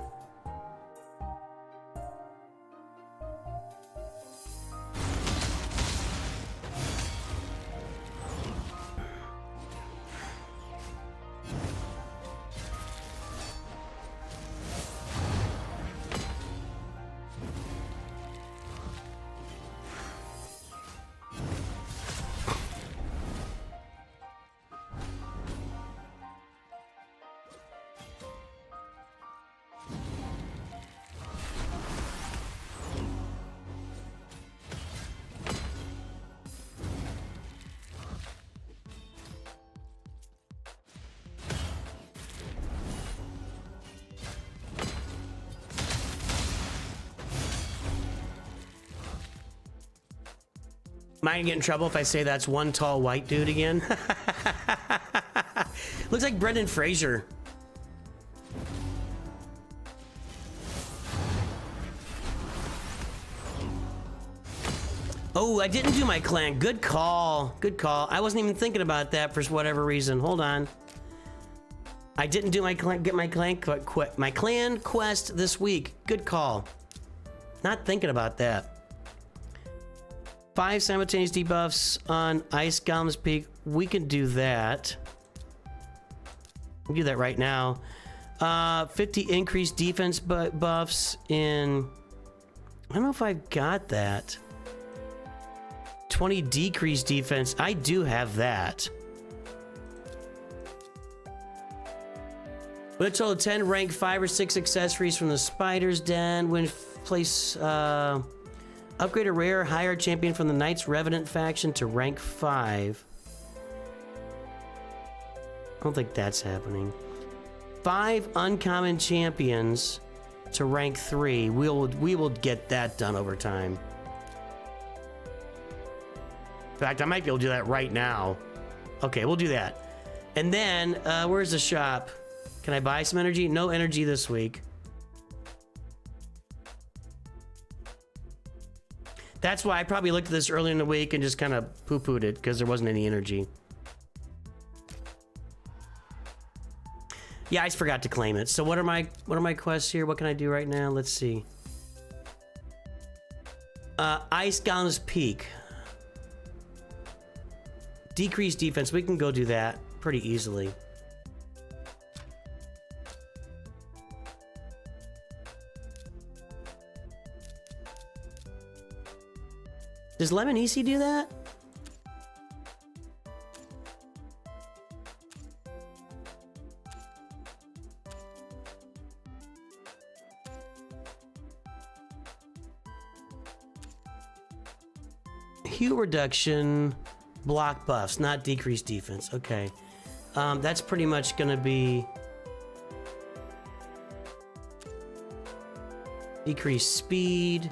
Am I gonna get in trouble if I say that's one tall white dude again? Looks like Brendan Fraser. Oh, I didn't do my clan. Good call. Good call. I wasn't even thinking about that for whatever reason. Hold on. I didn't do my clan, my clan quest this week. Good call. Not thinking about that. 5 simultaneous debuffs on Ice Golem's Peak. We can do that. We can do that right now. 50 increased defense buffs in... I don't know if I've got that. 20 decreased defense. I do have that. With a total of 10 rank 5 or 6 accessories from the Spider's Den. When place... upgrade a rare higher champion from the Knights Revenant faction to rank 5. I don't think that's happening. 5 uncommon champions to rank 3. We will get that done over time. In fact, I might be able to do that right now. Okay, we'll do that. And then, where's the shop? Can I buy some energy? No energy this week. That's why I probably looked at this earlier in the week and just kind of poo-pooed it because there wasn't any energy. Yeah, I just forgot to claim it. So what are my quests here? What can I do right now? Let's see. Ice Golem's Peak. Decreased defense. We can go do that pretty easily. Does Lemon Easy do that? Hue reduction, block buffs, not decreased defense. Okay. That's pretty much gonna be decreased speed.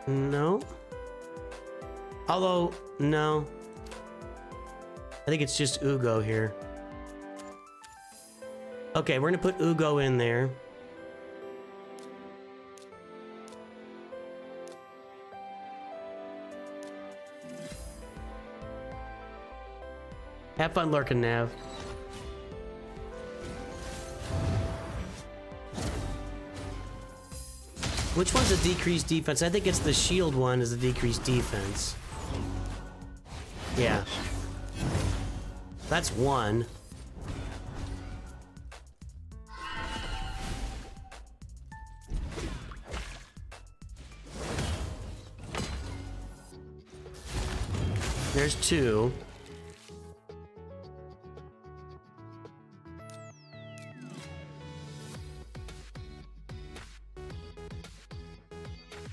No. Although, no. I think it's just Ugo here. Okay, we're gonna put Ugo in there. Have fun lurking, Nav. Which one's a decreased defense? I think it's the shield one is a decreased defense. Yeah. That's one. There's two.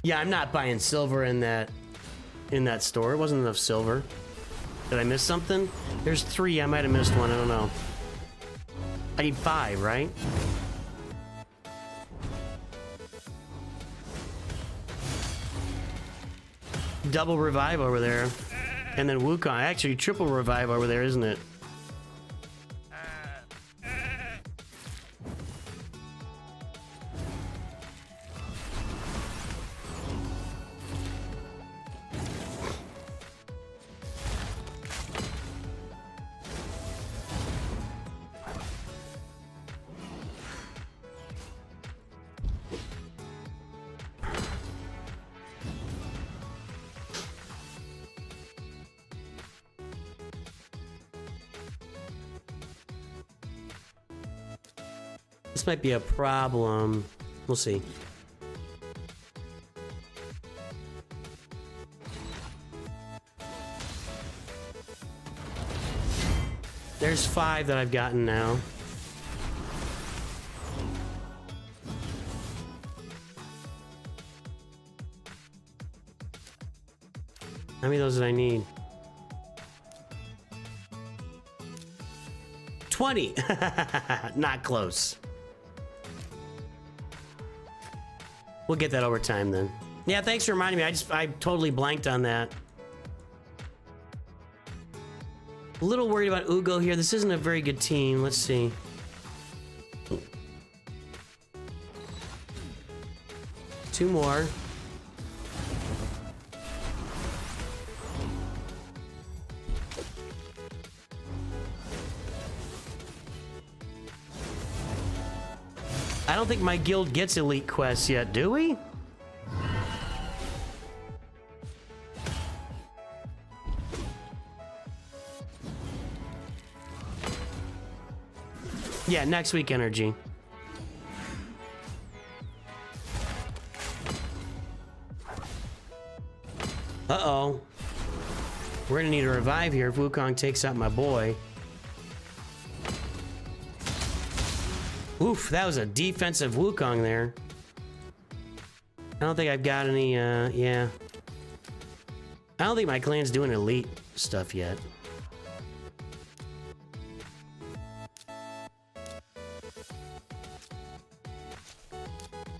Yeah, I'm not buying silver in that store. It wasn't enough silver. Did I miss something? There's 3. I might have missed one. I don't know. I need 5, right? Double revive over there. And then Wukong. Actually, triple revive over there, isn't it? This might be a problem. We'll see. There's 5 that I've gotten now. How many of those did I need? 20. Not close. We'll get that over time then. Yeah, thanks for reminding me. I totally blanked on that. A little worried about Ugo here. This isn't a very good team. Let's see. Two more. don't think my guild gets elite quests yet, do we? Yeah, next week energy. Uh-oh. We're gonna need a revive here if Wukong takes out my boy. Oof, that was a defensive Wukong there. I don't think I've got any, yeah. I don't think my clan's doing elite stuff yet.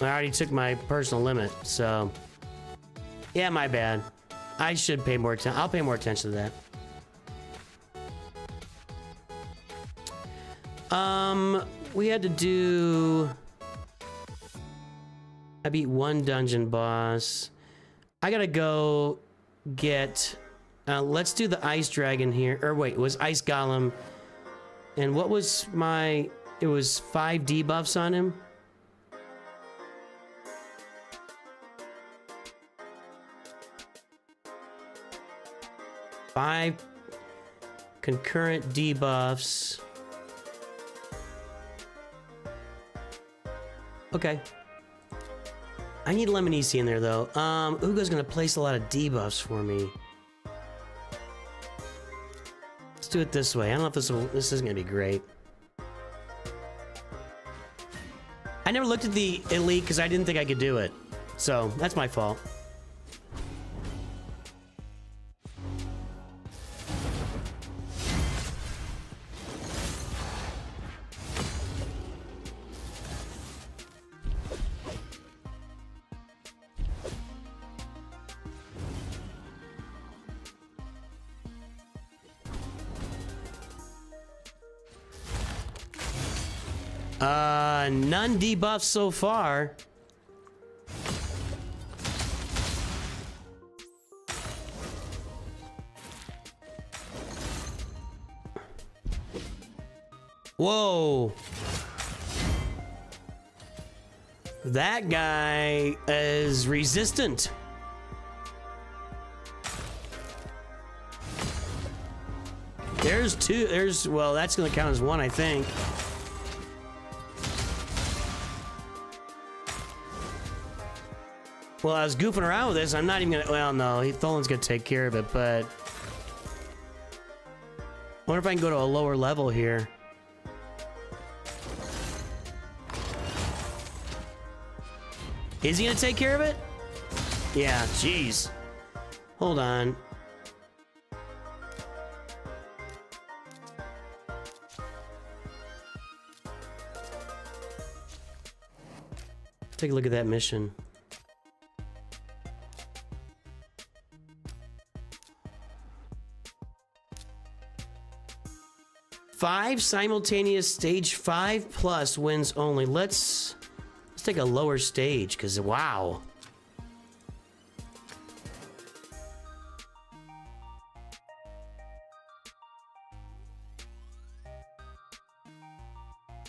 I already took my personal limit, so... Yeah, my bad. I should pay more attention. I'll pay more attention to that. We had to do... I beat one dungeon boss. I gotta go get... let's do the ice dragon here. Or wait, it was ice golem. And what was my... It was 5 debuffs on him. 5 concurrent debuffs. Okay. I need Lemonici in there though. Ugo's gonna place a lot of debuffs for me. Let's do it this way. I don't know if this is gonna be great. I never looked at the elite because I didn't think I could do it. So that's my fault. None debuffs so far. Whoa. That guy is resistant. There's two. Well, that's gonna count as one, I think. Well, I was goofing around with this. I'm not even gonna. Well, no, Tholin's gonna take care of it, but. I wonder if I can go to a lower level here. Is he gonna take care of it? Yeah, jeez. Hold on. Take a look at that mission. Five simultaneous stage 5+ wins only. Let's take a lower stage, because wow.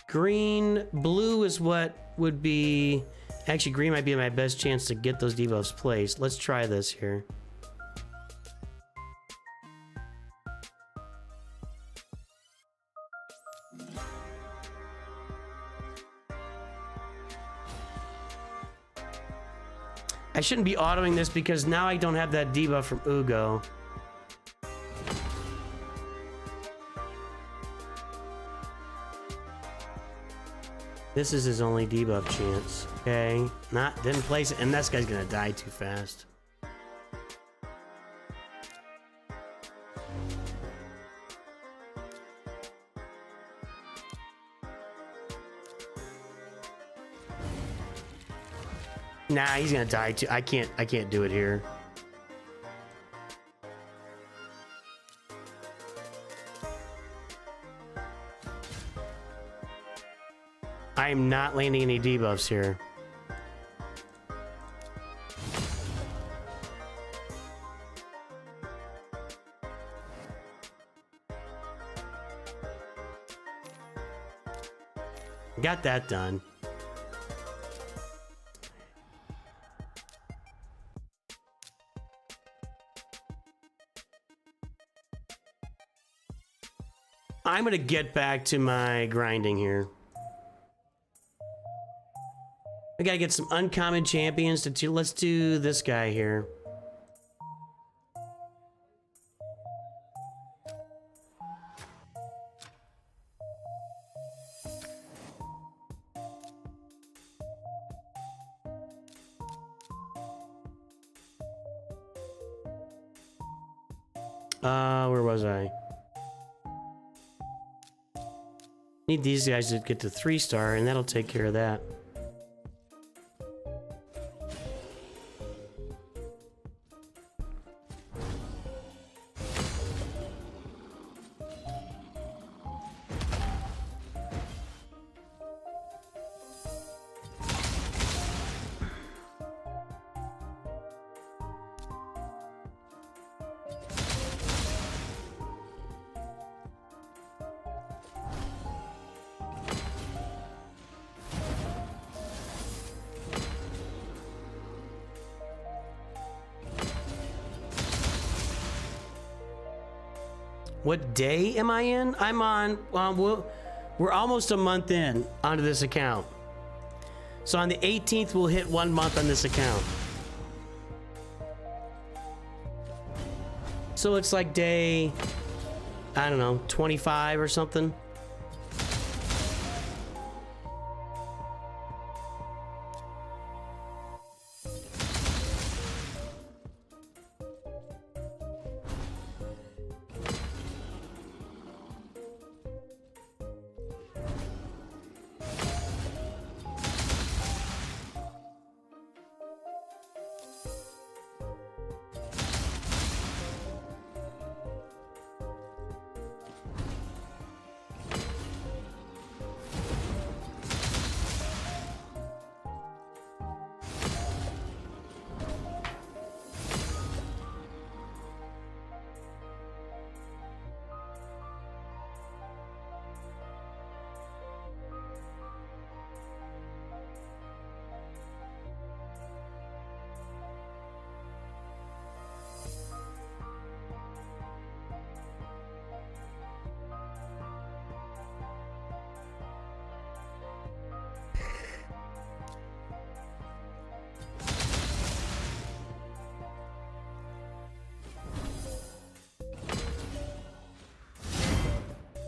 Green, blue is what would be... Actually, green might be my best chance to get those debuffs placed. Let's try this here. I shouldn't be autoing this because now I don't have that debuff from Ugo. This is his only debuff chance. Okay, didn't place it, and this guy's gonna die too fast. Nah, he's gonna die too. I can't do it here. I am not landing any debuffs here. Got that done. I'm gonna get back to my grinding here. I gotta get some uncommon champions to do. Let's do this guy here. Where was I? Need these guys to get to 3-star, and that'll take care of that. What day am I in? I'm on, we're almost a month in onto this account. So on the 18th, we'll hit 1 month on this account. So it's like day, I don't know, 25 or something.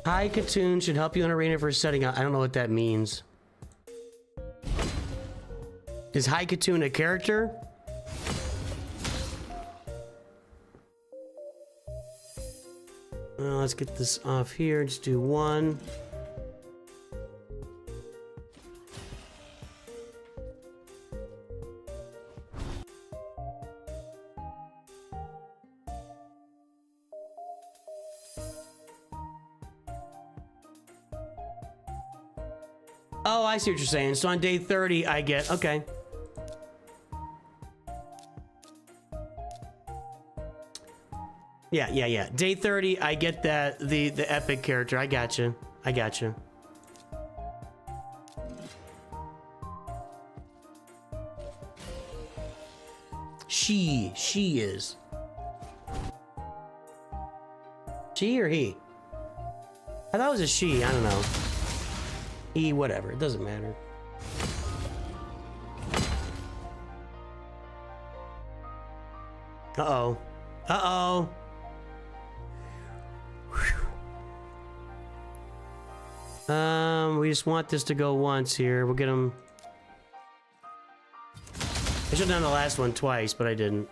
High Katoon should help you in arena for setting up. I don't know what that means. Is High Katoon a character? Well, let's get this off here. Just do one. Oh, I see what you're saying. So on day 30, I get, okay. Yeah. Day 30, I get that, the epic character. I got you. I got you. She is. She or he? I thought it was a she, I don't know. He, whatever, it doesn't matter. Uh-oh. Uh-oh. We just want this to go once here. We'll get him. I should have done the last one twice, but I didn't.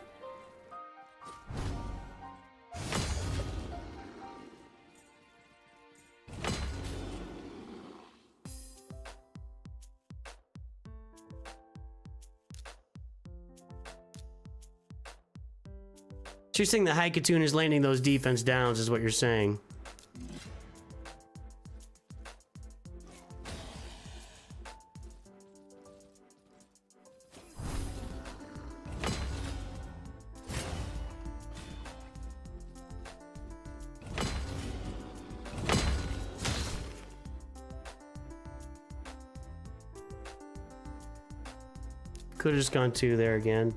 So you're saying that High Katoon is landing those defense downs is what you're saying. Could have just gone 2 there again.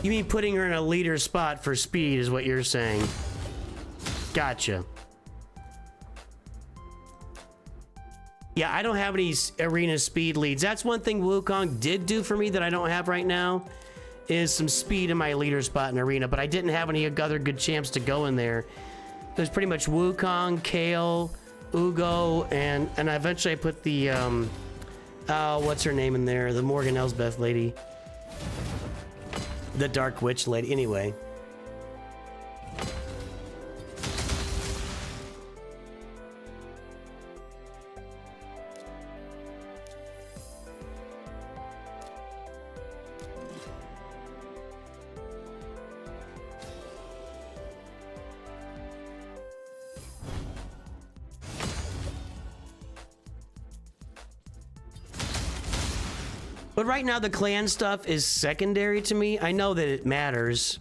You mean putting her in a leader spot for speed is what you're saying. Gotcha. Yeah, I don't have any arena speed leads. That's one thing Wukong did do for me that I don't have right now, is some speed in my leader spot in arena, but I didn't have any other good champs to go in there. It was pretty much Wukong, Kale, Ugo, and eventually I put the, what's her name in there? The Morgan Elsbeth lady. The Dark Witch lady. Anyway. But right now, the clan stuff is secondary to me. I know that it matters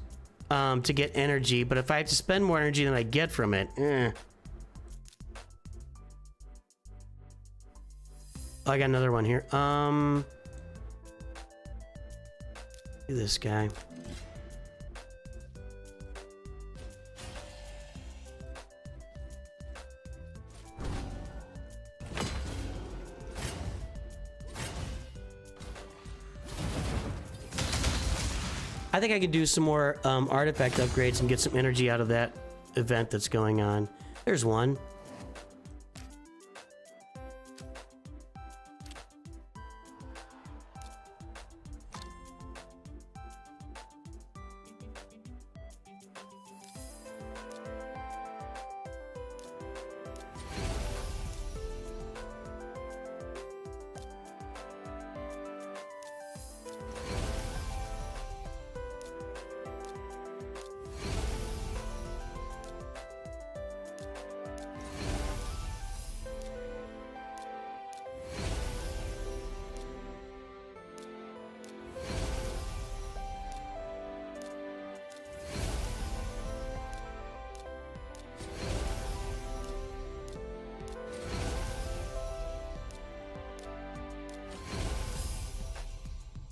to get energy, but if I have to spend more energy than I get from it, Oh, I got another one here. This guy. I think I could do some more artifact upgrades and get some energy out of that event that's going on. There's one.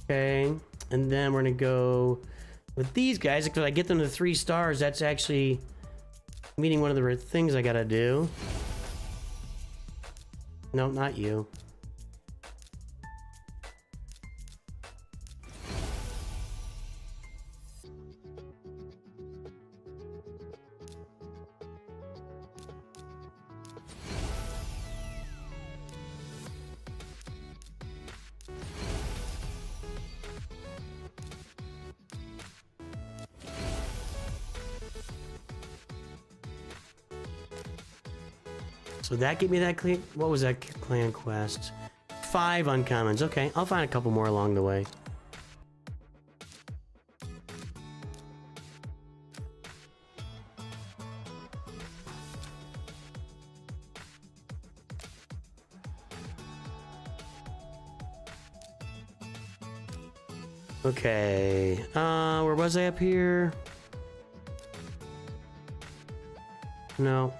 Okay, and then we're gonna go with these guys because I get them to 3 stars. That's actually meeting one of the things I gotta do. No, not you. So that gave me that clan. What was that clan quest? 5 uncommons. Okay, I'll find a couple more along the way. Okay, where was I up here? No.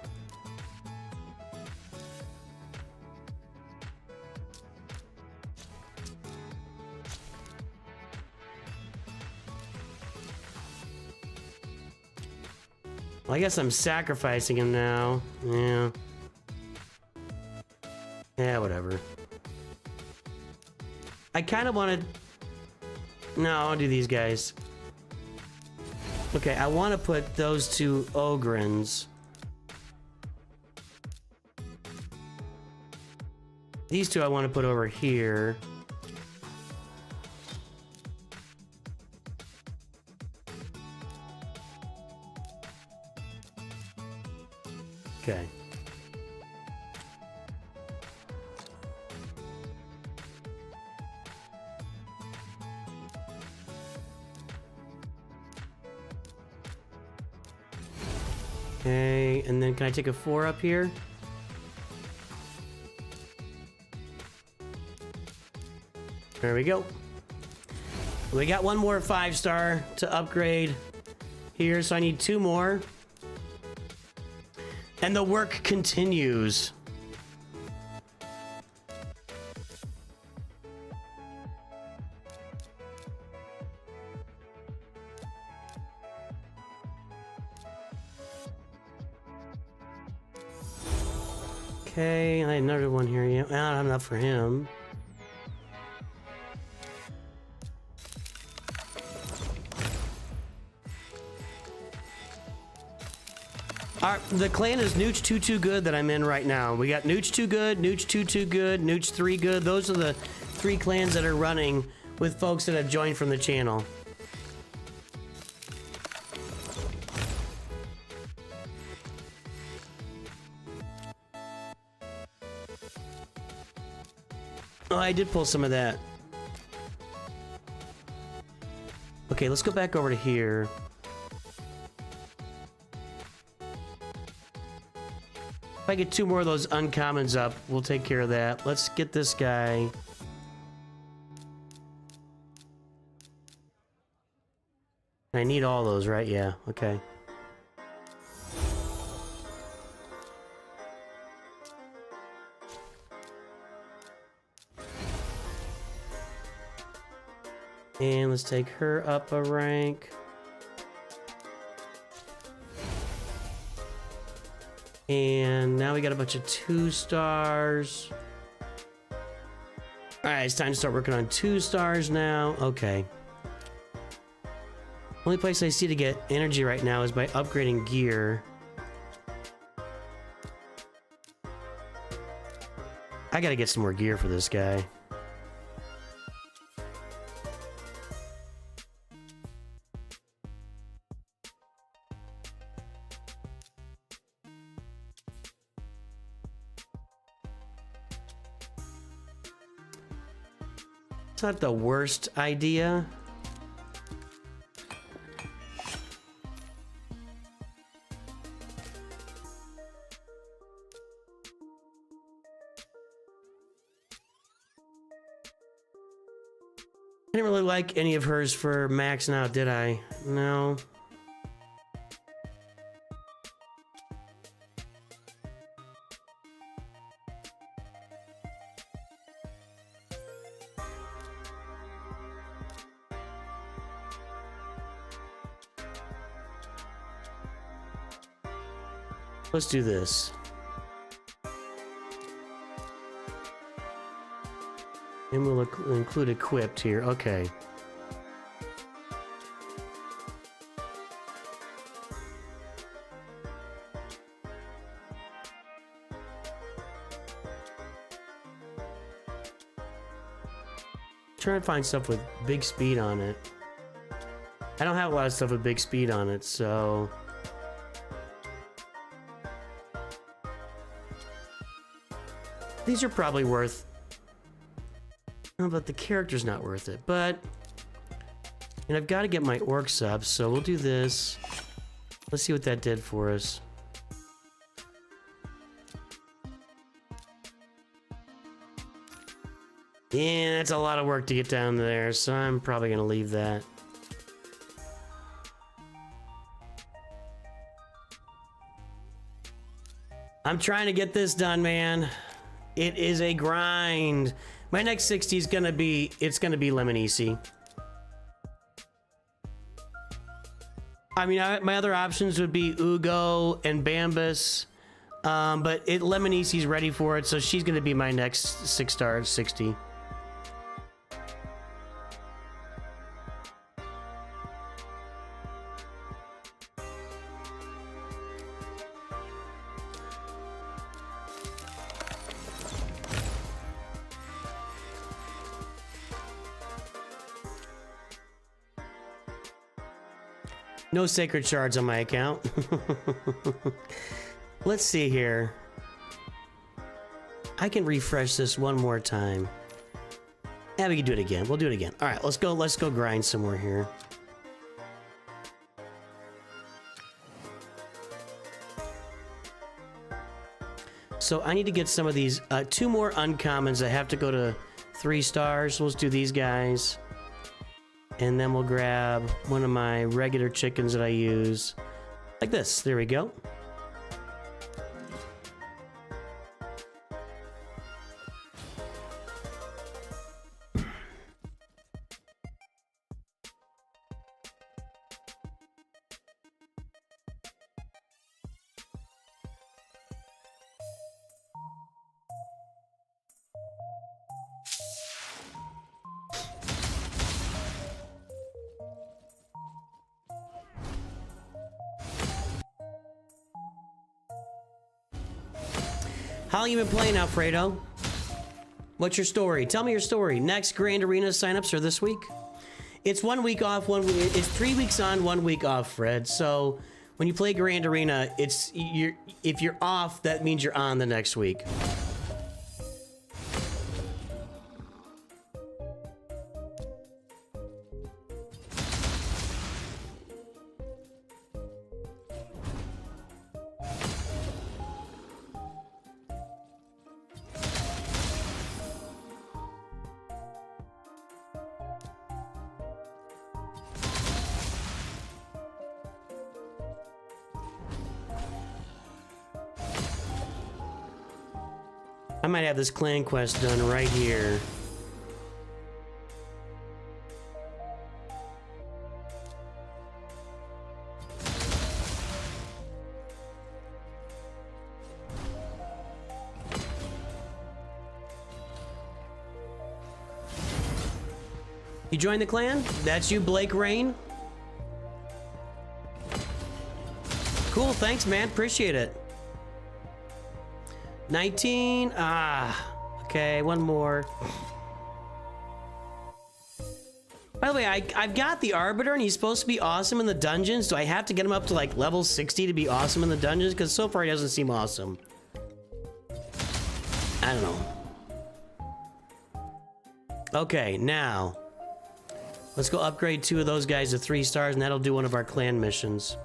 Well, I guess I'm sacrificing him now. Yeah. Yeah, whatever. I kind of wanted... No, I'll do these guys. Okay, I want to put those 2 Ogrins. These 2 I want to put over here. Okay. Okay, and then can I take a 4 up here? There we go. We got one more 5-star to upgrade here, so I need 2 more. And the work continues. Okay, I had another one here. Yeah, I don't have enough for him. The clan is Nooch2Gud that I'm in right now. We got Nooch2Gud, Nooch2Gud, Nooch3Good. Those are the 3 clans that are running with folks that have joined from the channel. Oh, I did pull some of that. Okay, let's go back over to here. If I get 2 more of those uncommons up, we'll take care of that. Let's get this guy. I need all those, right? Yeah, okay. And let's take her up a rank. And now we got a bunch of 2 stars. Alright, it's time to start working on 2 stars now. Okay. Only place I see to get energy right now is by upgrading gear. I gotta get some more gear for this guy. It's not the worst idea. I didn't really like any of hers for maxing out, did I? No. Let's do this. And we'll include equipped here. Okay. Trying to find stuff with big speed on it. I don't have a lot of stuff with big speed on it, so... These are probably worth... Oh, but the character's not worth it, but... And I've got to get my orcs up, so we'll do this. Let's see what that did for us. Yeah, that's a lot of work to get down there, so I'm probably going to leave that. I'm trying to get this done, man. It is a grind. My next 60 is gonna be, it's gonna be lemon easy. I mean, my other options would be Ugo and Bambus, but lemon easy's ready for it, so she's gonna be my next 6-star 60. No sacred shards on my account. Let's see here. I can refresh this one more time. Yeah, we can do it again. We'll do it again. All right, let's go grind some more here. So I need to get some of these 2 more uncommons. I have to go to 3 stars. Let's do these guys. And then we'll grab one of my regular chickens that I use. Like this. There we go. How long you been playing, Alfredo? What's your story? Tell me your story. Next Grand Arena signups are this week. It's 1 week off, 1 week. It's 3 weeks on, 1 week off, Fred. So when you play Grand Arena, if you're off, that means you're on the next week. I might have this clan quest done right here. You joined the clan? That's you, Blake Rain? Cool, thanks, man. Appreciate it. 19. Okay, one more. By the way, I've got the Arbiter, and he's supposed to be awesome in the dungeons. Do I have to get him up to like level 60 to be awesome in the dungeons? Because so far he doesn't seem awesome. I don't know. Okay, now let's go upgrade 2 of those guys to 3 stars, and that'll do one of our clan missions.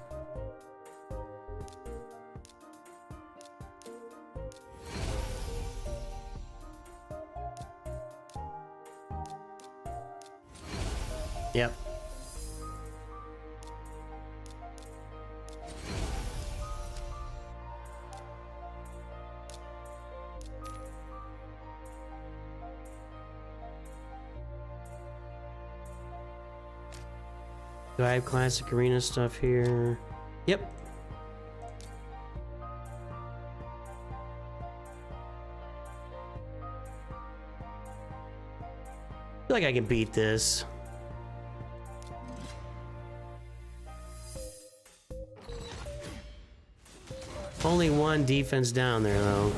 Yep. Do I have classic arena stuff here? Yep. I feel like I can beat this. Only 1 defense down there, though.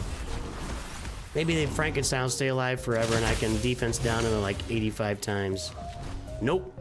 Maybe the Frankenstein will stay alive forever and I can defense down him like 85 times. Nope.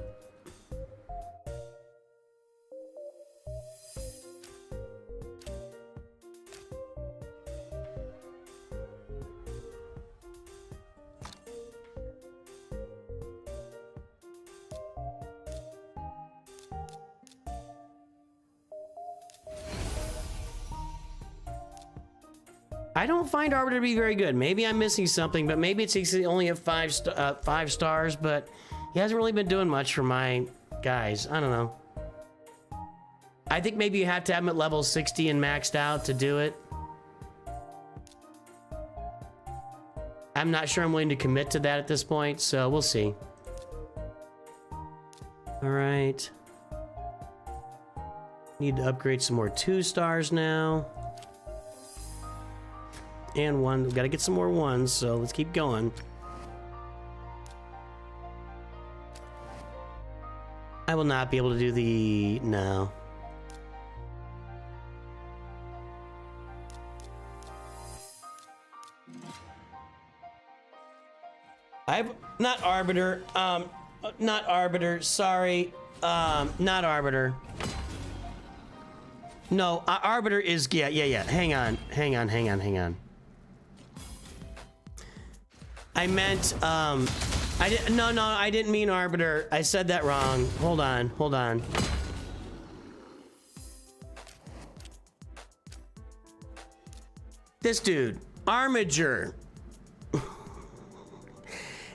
I don't find Arbiter to be very good. Maybe I'm missing something, but maybe it's only at 5 stars, but he hasn't really been doing much for my guys. I don't know. I think maybe you have to have him at level 60 and maxed out to do it. I'm not sure I'm willing to commit to that at this point, so we'll see. All right. Need to upgrade some more 2 stars now. And 1. We've got to get some more 1s, so let's keep going. I will not be able to do the... No. Not Arbiter. Not Arbiter. Sorry. Not Arbiter. No, Arbiter is... Yeah. Hang on. I meant, I didn't mean Arbiter. I said that wrong. Hold on. This dude, Armiger.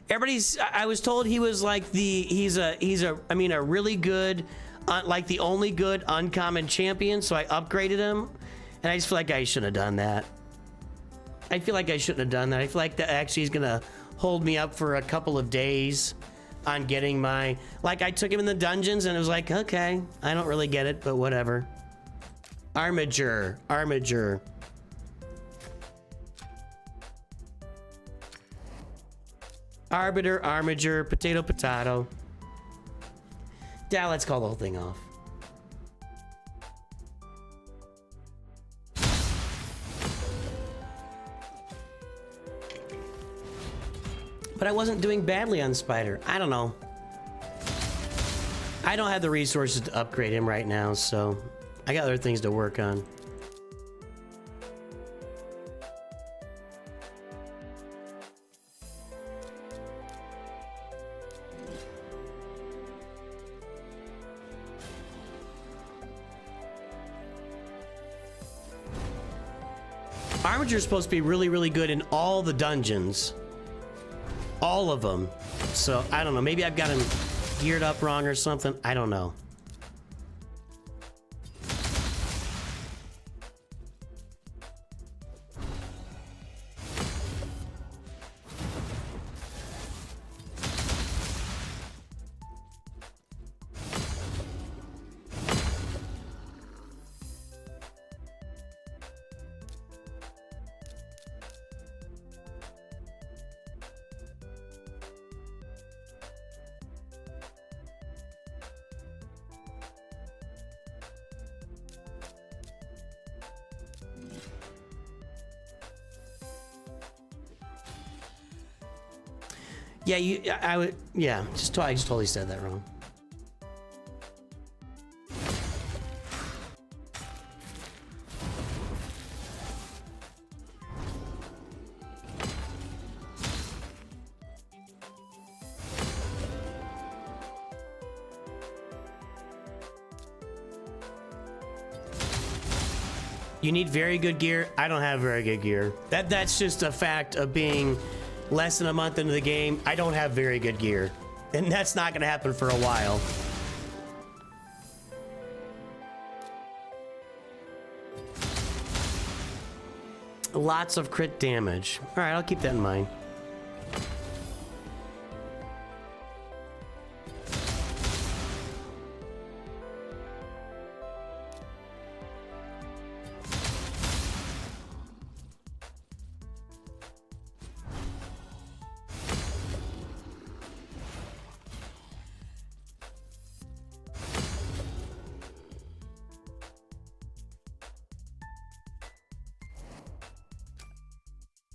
I was told he was like I mean, a really good, like the only good uncommon champion, so I upgraded him, and I just feel like I shouldn't have done that. I feel like I shouldn't have done that. I feel like that actually is gonna hold me up for a couple of days on getting my... Like, I took him in the dungeons and it was like, okay, I don't really get it, but whatever. Armiger. Arbiter, Armiger, potato. Yeah, let's call the whole thing off. But I wasn't doing badly on Spider. I don't know. I don't have the resources to upgrade him right now, so I got other things to work on. Arbiter is supposed to be really, really good in all the dungeons. All of them. So, I don't know. Maybe I've got him geared up wrong or something. I don't know. Yeah, I would, yeah, I just totally said that wrong. You need very good gear. I don't have very good gear. That's just a fact of being less than a month into the game. I don't have very good gear, and that's not going to happen for a while. Lots of crit damage. All right, I'll keep that in mind.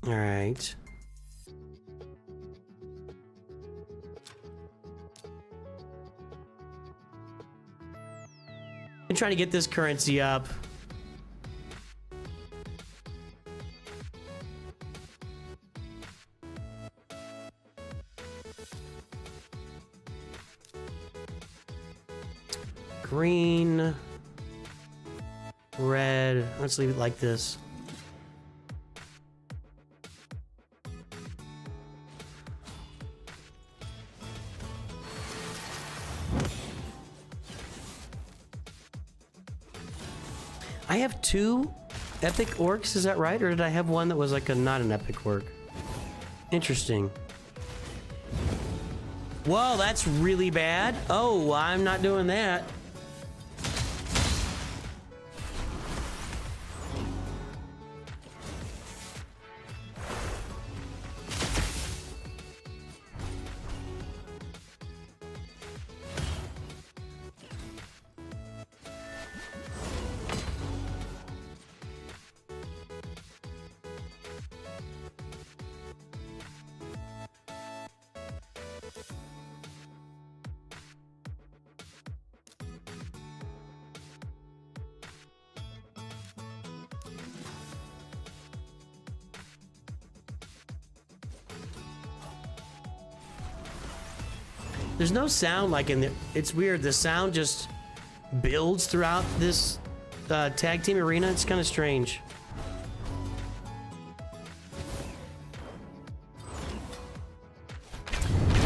All right. I'm trying to get this currency up. Green, red. Let's leave it like this. I have 2 epic orcs, is that right? Or did I have one that was like not an epic orc? Interesting. Whoa, that's really bad. Oh, I'm not doing that. There's no sound like in the... It's weird. The sound just builds throughout this tag team arena. It's kind of strange.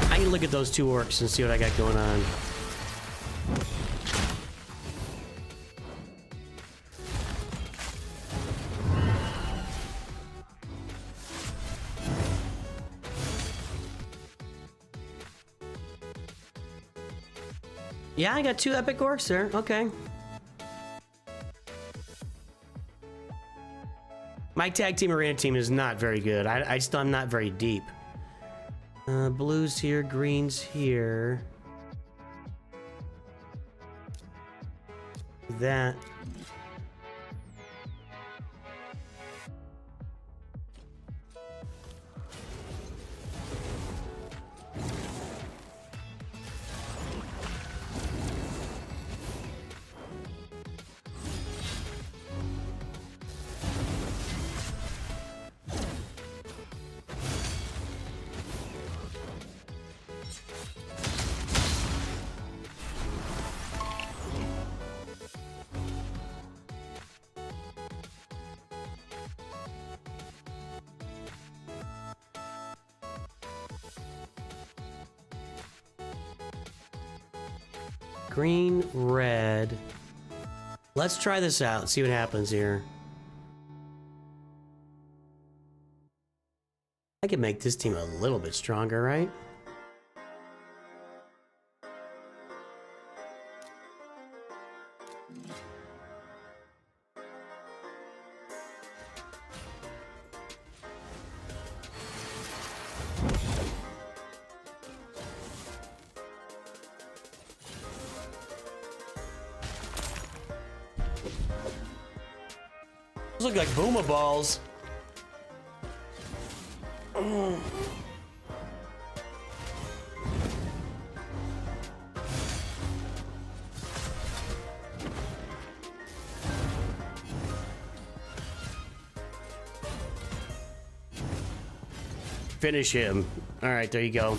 I can look at those 2 orcs and see what I got going on. Yeah, I got 2 epic orcs there. Okay. My tag team arena team is not very good. I'm not very deep. Blues here, greens here. That. Green, red. Let's try this out, see what happens here. I can make this team a little bit stronger, right? Those look like boomer balls. Finish him. All right, there you go.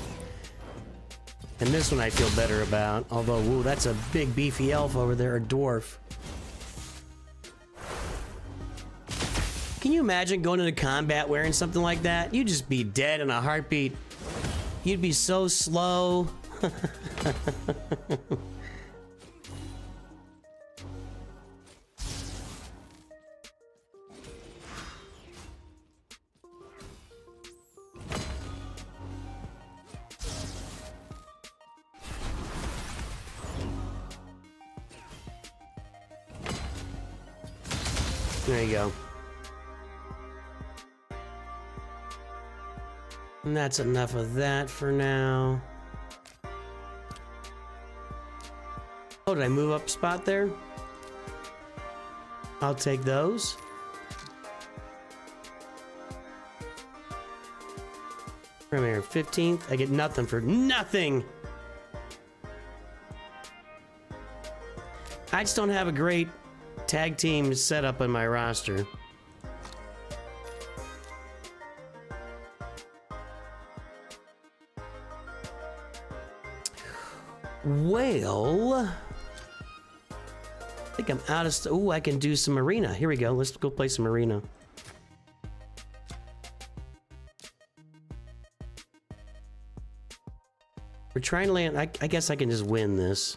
And this one I feel better about. Although, woo, that's a big beefy elf over there, a dwarf. Can you imagine going into combat wearing something like that? You'd just be dead in a heartbeat. You'd be so slow. There you go. And that's enough of that for now. Oh, did I move up a spot there? I'll take those. From here, 15th. I get nothing for nothing. I just don't have a great tag team set up on my roster. Well, I think I'm out of ooh, I can do some arena. Here we go. Let's go play some arena. We're trying to land. I guess I can just win this.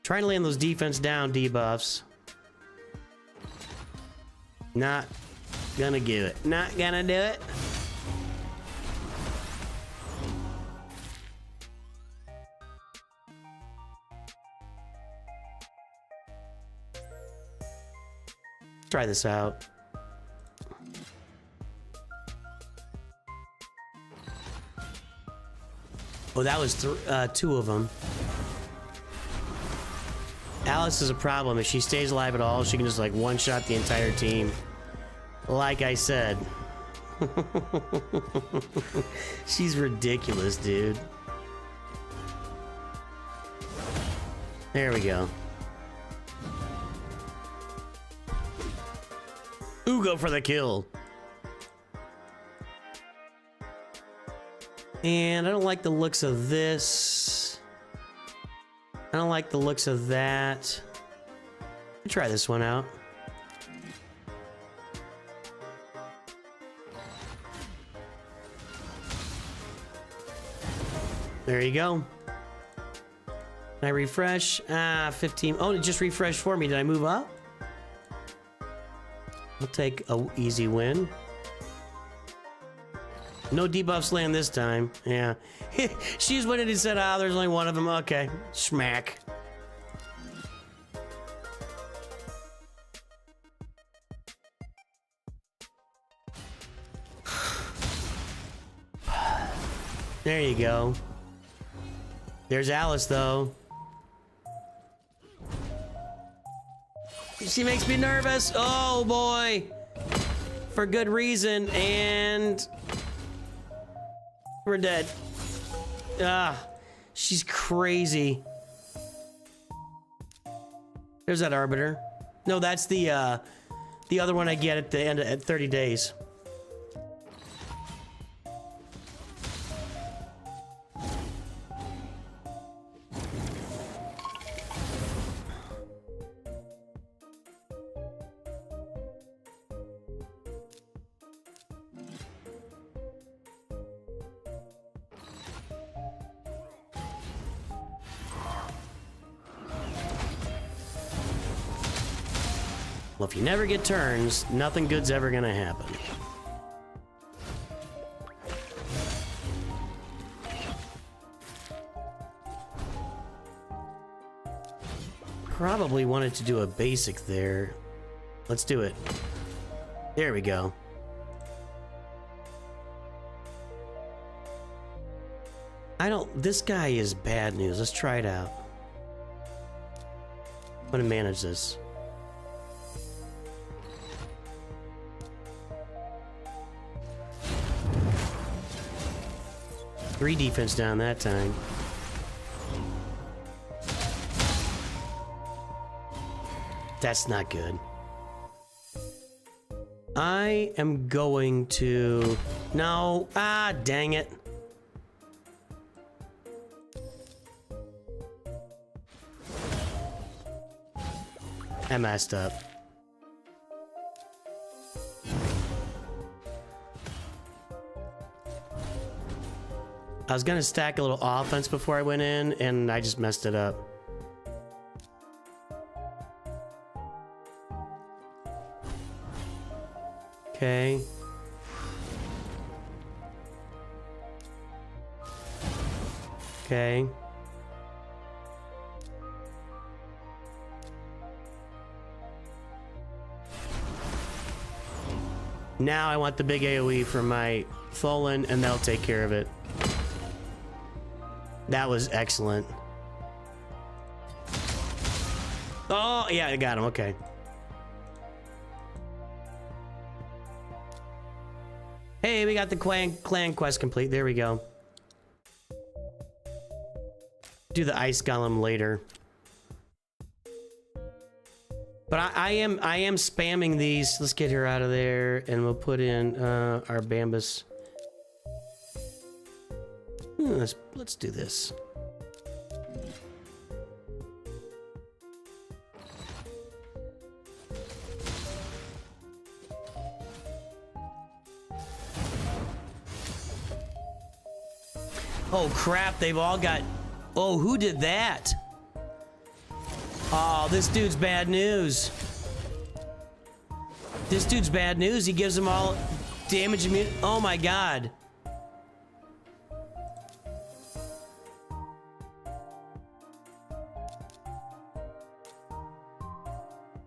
Trying to land those defense down debuffs. Not gonna do it. Not gonna do it. Try this out. Oh, that was two of them. Alice is a problem. If she stays alive at all, she can just like one-shot the entire team. Like I said. She's ridiculous, dude. There we go. Ooh, go for the kill. And I don't like the looks of this. I don't like the looks of that. Let's try this one out. There you go. Can I refresh? 15. Oh, it just refreshed for me. Did I move up? I'll take a easy win. No debuffs land this time. Yeah. She's winning and said, ah, there's only one of them. Okay. Smack. There you go. There's Alice, though. She makes me nervous. Oh, boy. For good reason. And we're dead. Ah, she's crazy. There's that Arbiter. No, that's the other one I get at the end at 30 days. Well, if you never get turns, nothing good's ever gonna happen. Probably wanted to do a basic there. Let's do it. There we go. This guy is bad news. Let's try it out. I'm gonna manage this. Three defense down that time. That's not good. I am going to... No. Ah, dang it. I messed up. I was gonna stack a little offense before I went in, and I just messed it up. Okay. Okay. Now I want the big AoE for my Tholin, and they'll take care of it. That was excellent. Oh, yeah, I got him. Okay. Hey, we got the clan quest complete. There we go. Do the ice golem later. But I am spamming these. Let's get her out of there, and we'll put in our Bambus. Let's do this. Oh crap, they've all got... Oh, who did that? Oh, this dude's bad news. This dude's bad news. He gives them all damage immunity. Oh my god.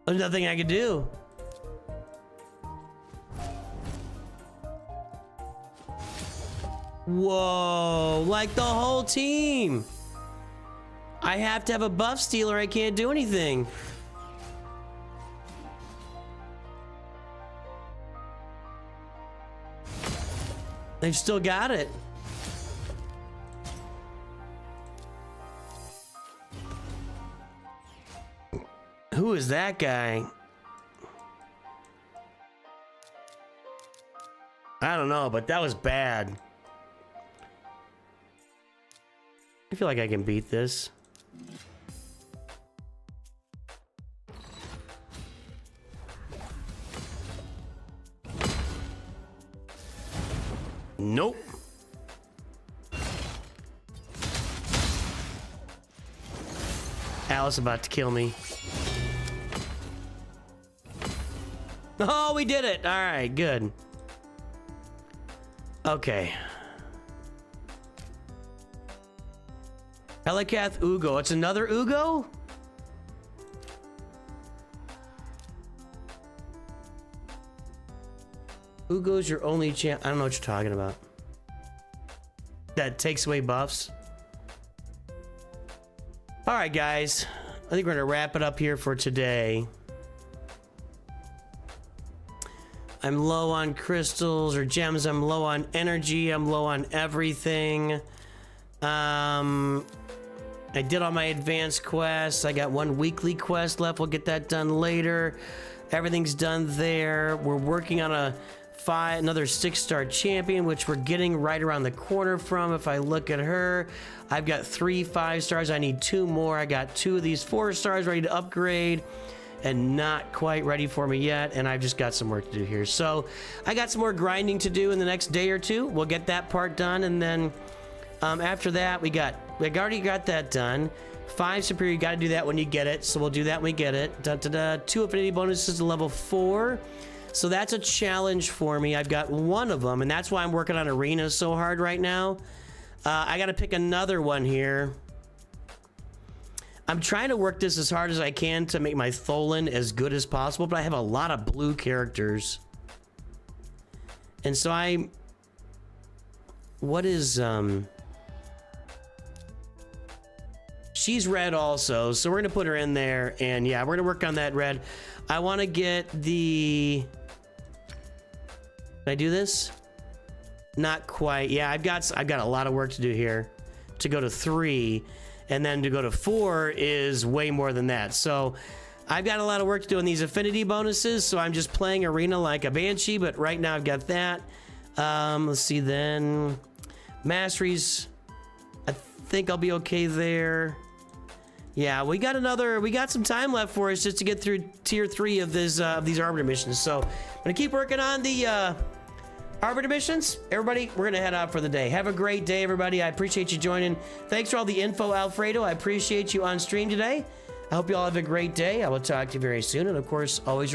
There's nothing I could do. Whoa, like the whole team. I have to have a buff stealer. I can't do anything. They've still got it. Who is that guy? I don't know, but that was bad. I feel like I can beat this. Nope. Alice about to kill me. Oh, we did it. All right, good. Okay. Helikath Ugo. It's another Ugo? Ugo's your only champ. I don't know what you're talking about. That takes away buffs. All right, guys. I think we're gonna wrap it up here for today. I'm low on crystals or gems. I'm low on energy. I'm low on everything. I did all my advanced quests. I got one weekly quest left. We'll get that done later. Everything's done there. We're working on another 6-star champion, which we're getting right around the corner from. If I look at her, I've got 3 5 stars. I need 2 more. I got 2 of these 4 stars ready to upgrade and not quite ready for me yet. And I've just got some work to do here. So I got some more grinding to do in the next day or two. We'll get that part done. And then after that, we got We already got that done. 5 superior, you gotta do that when you get it. So we'll do that when we get it. Da, da, da. 2 affinity bonuses to level 4. So that's a challenge for me. I've got one of them, and that's why I'm working on arenas so hard right now. I gotta pick another one here. I'm trying to work this as hard as I can to make my Tholin as good as possible, but I have a lot of blue characters. And so what is, she's red also, so we're gonna put her in there, and yeah, we're gonna work on that red. I wanna get the, can I do this? Not quite. Yeah, I've got a lot of work to do here to go to 3. And then to go to 4 is way more than that. So I've got a lot of work to do on these affinity bonuses. So I'm just playing arena like a banshee, but right now I've got that. Let's see then. Masteries, I think I'll be okay there. Yeah, we got some time left for us just to get through tier 3 of these Arbiter missions. So I'm gonna keep working on the Arbiter missions. Everybody, we're gonna head out for the day. Have a great day, everybody. I appreciate you joining. Thanks for all the info, Alfredo. I appreciate you on stream today. I hope you all have a great day. I will talk to you very soon. And of course, always remember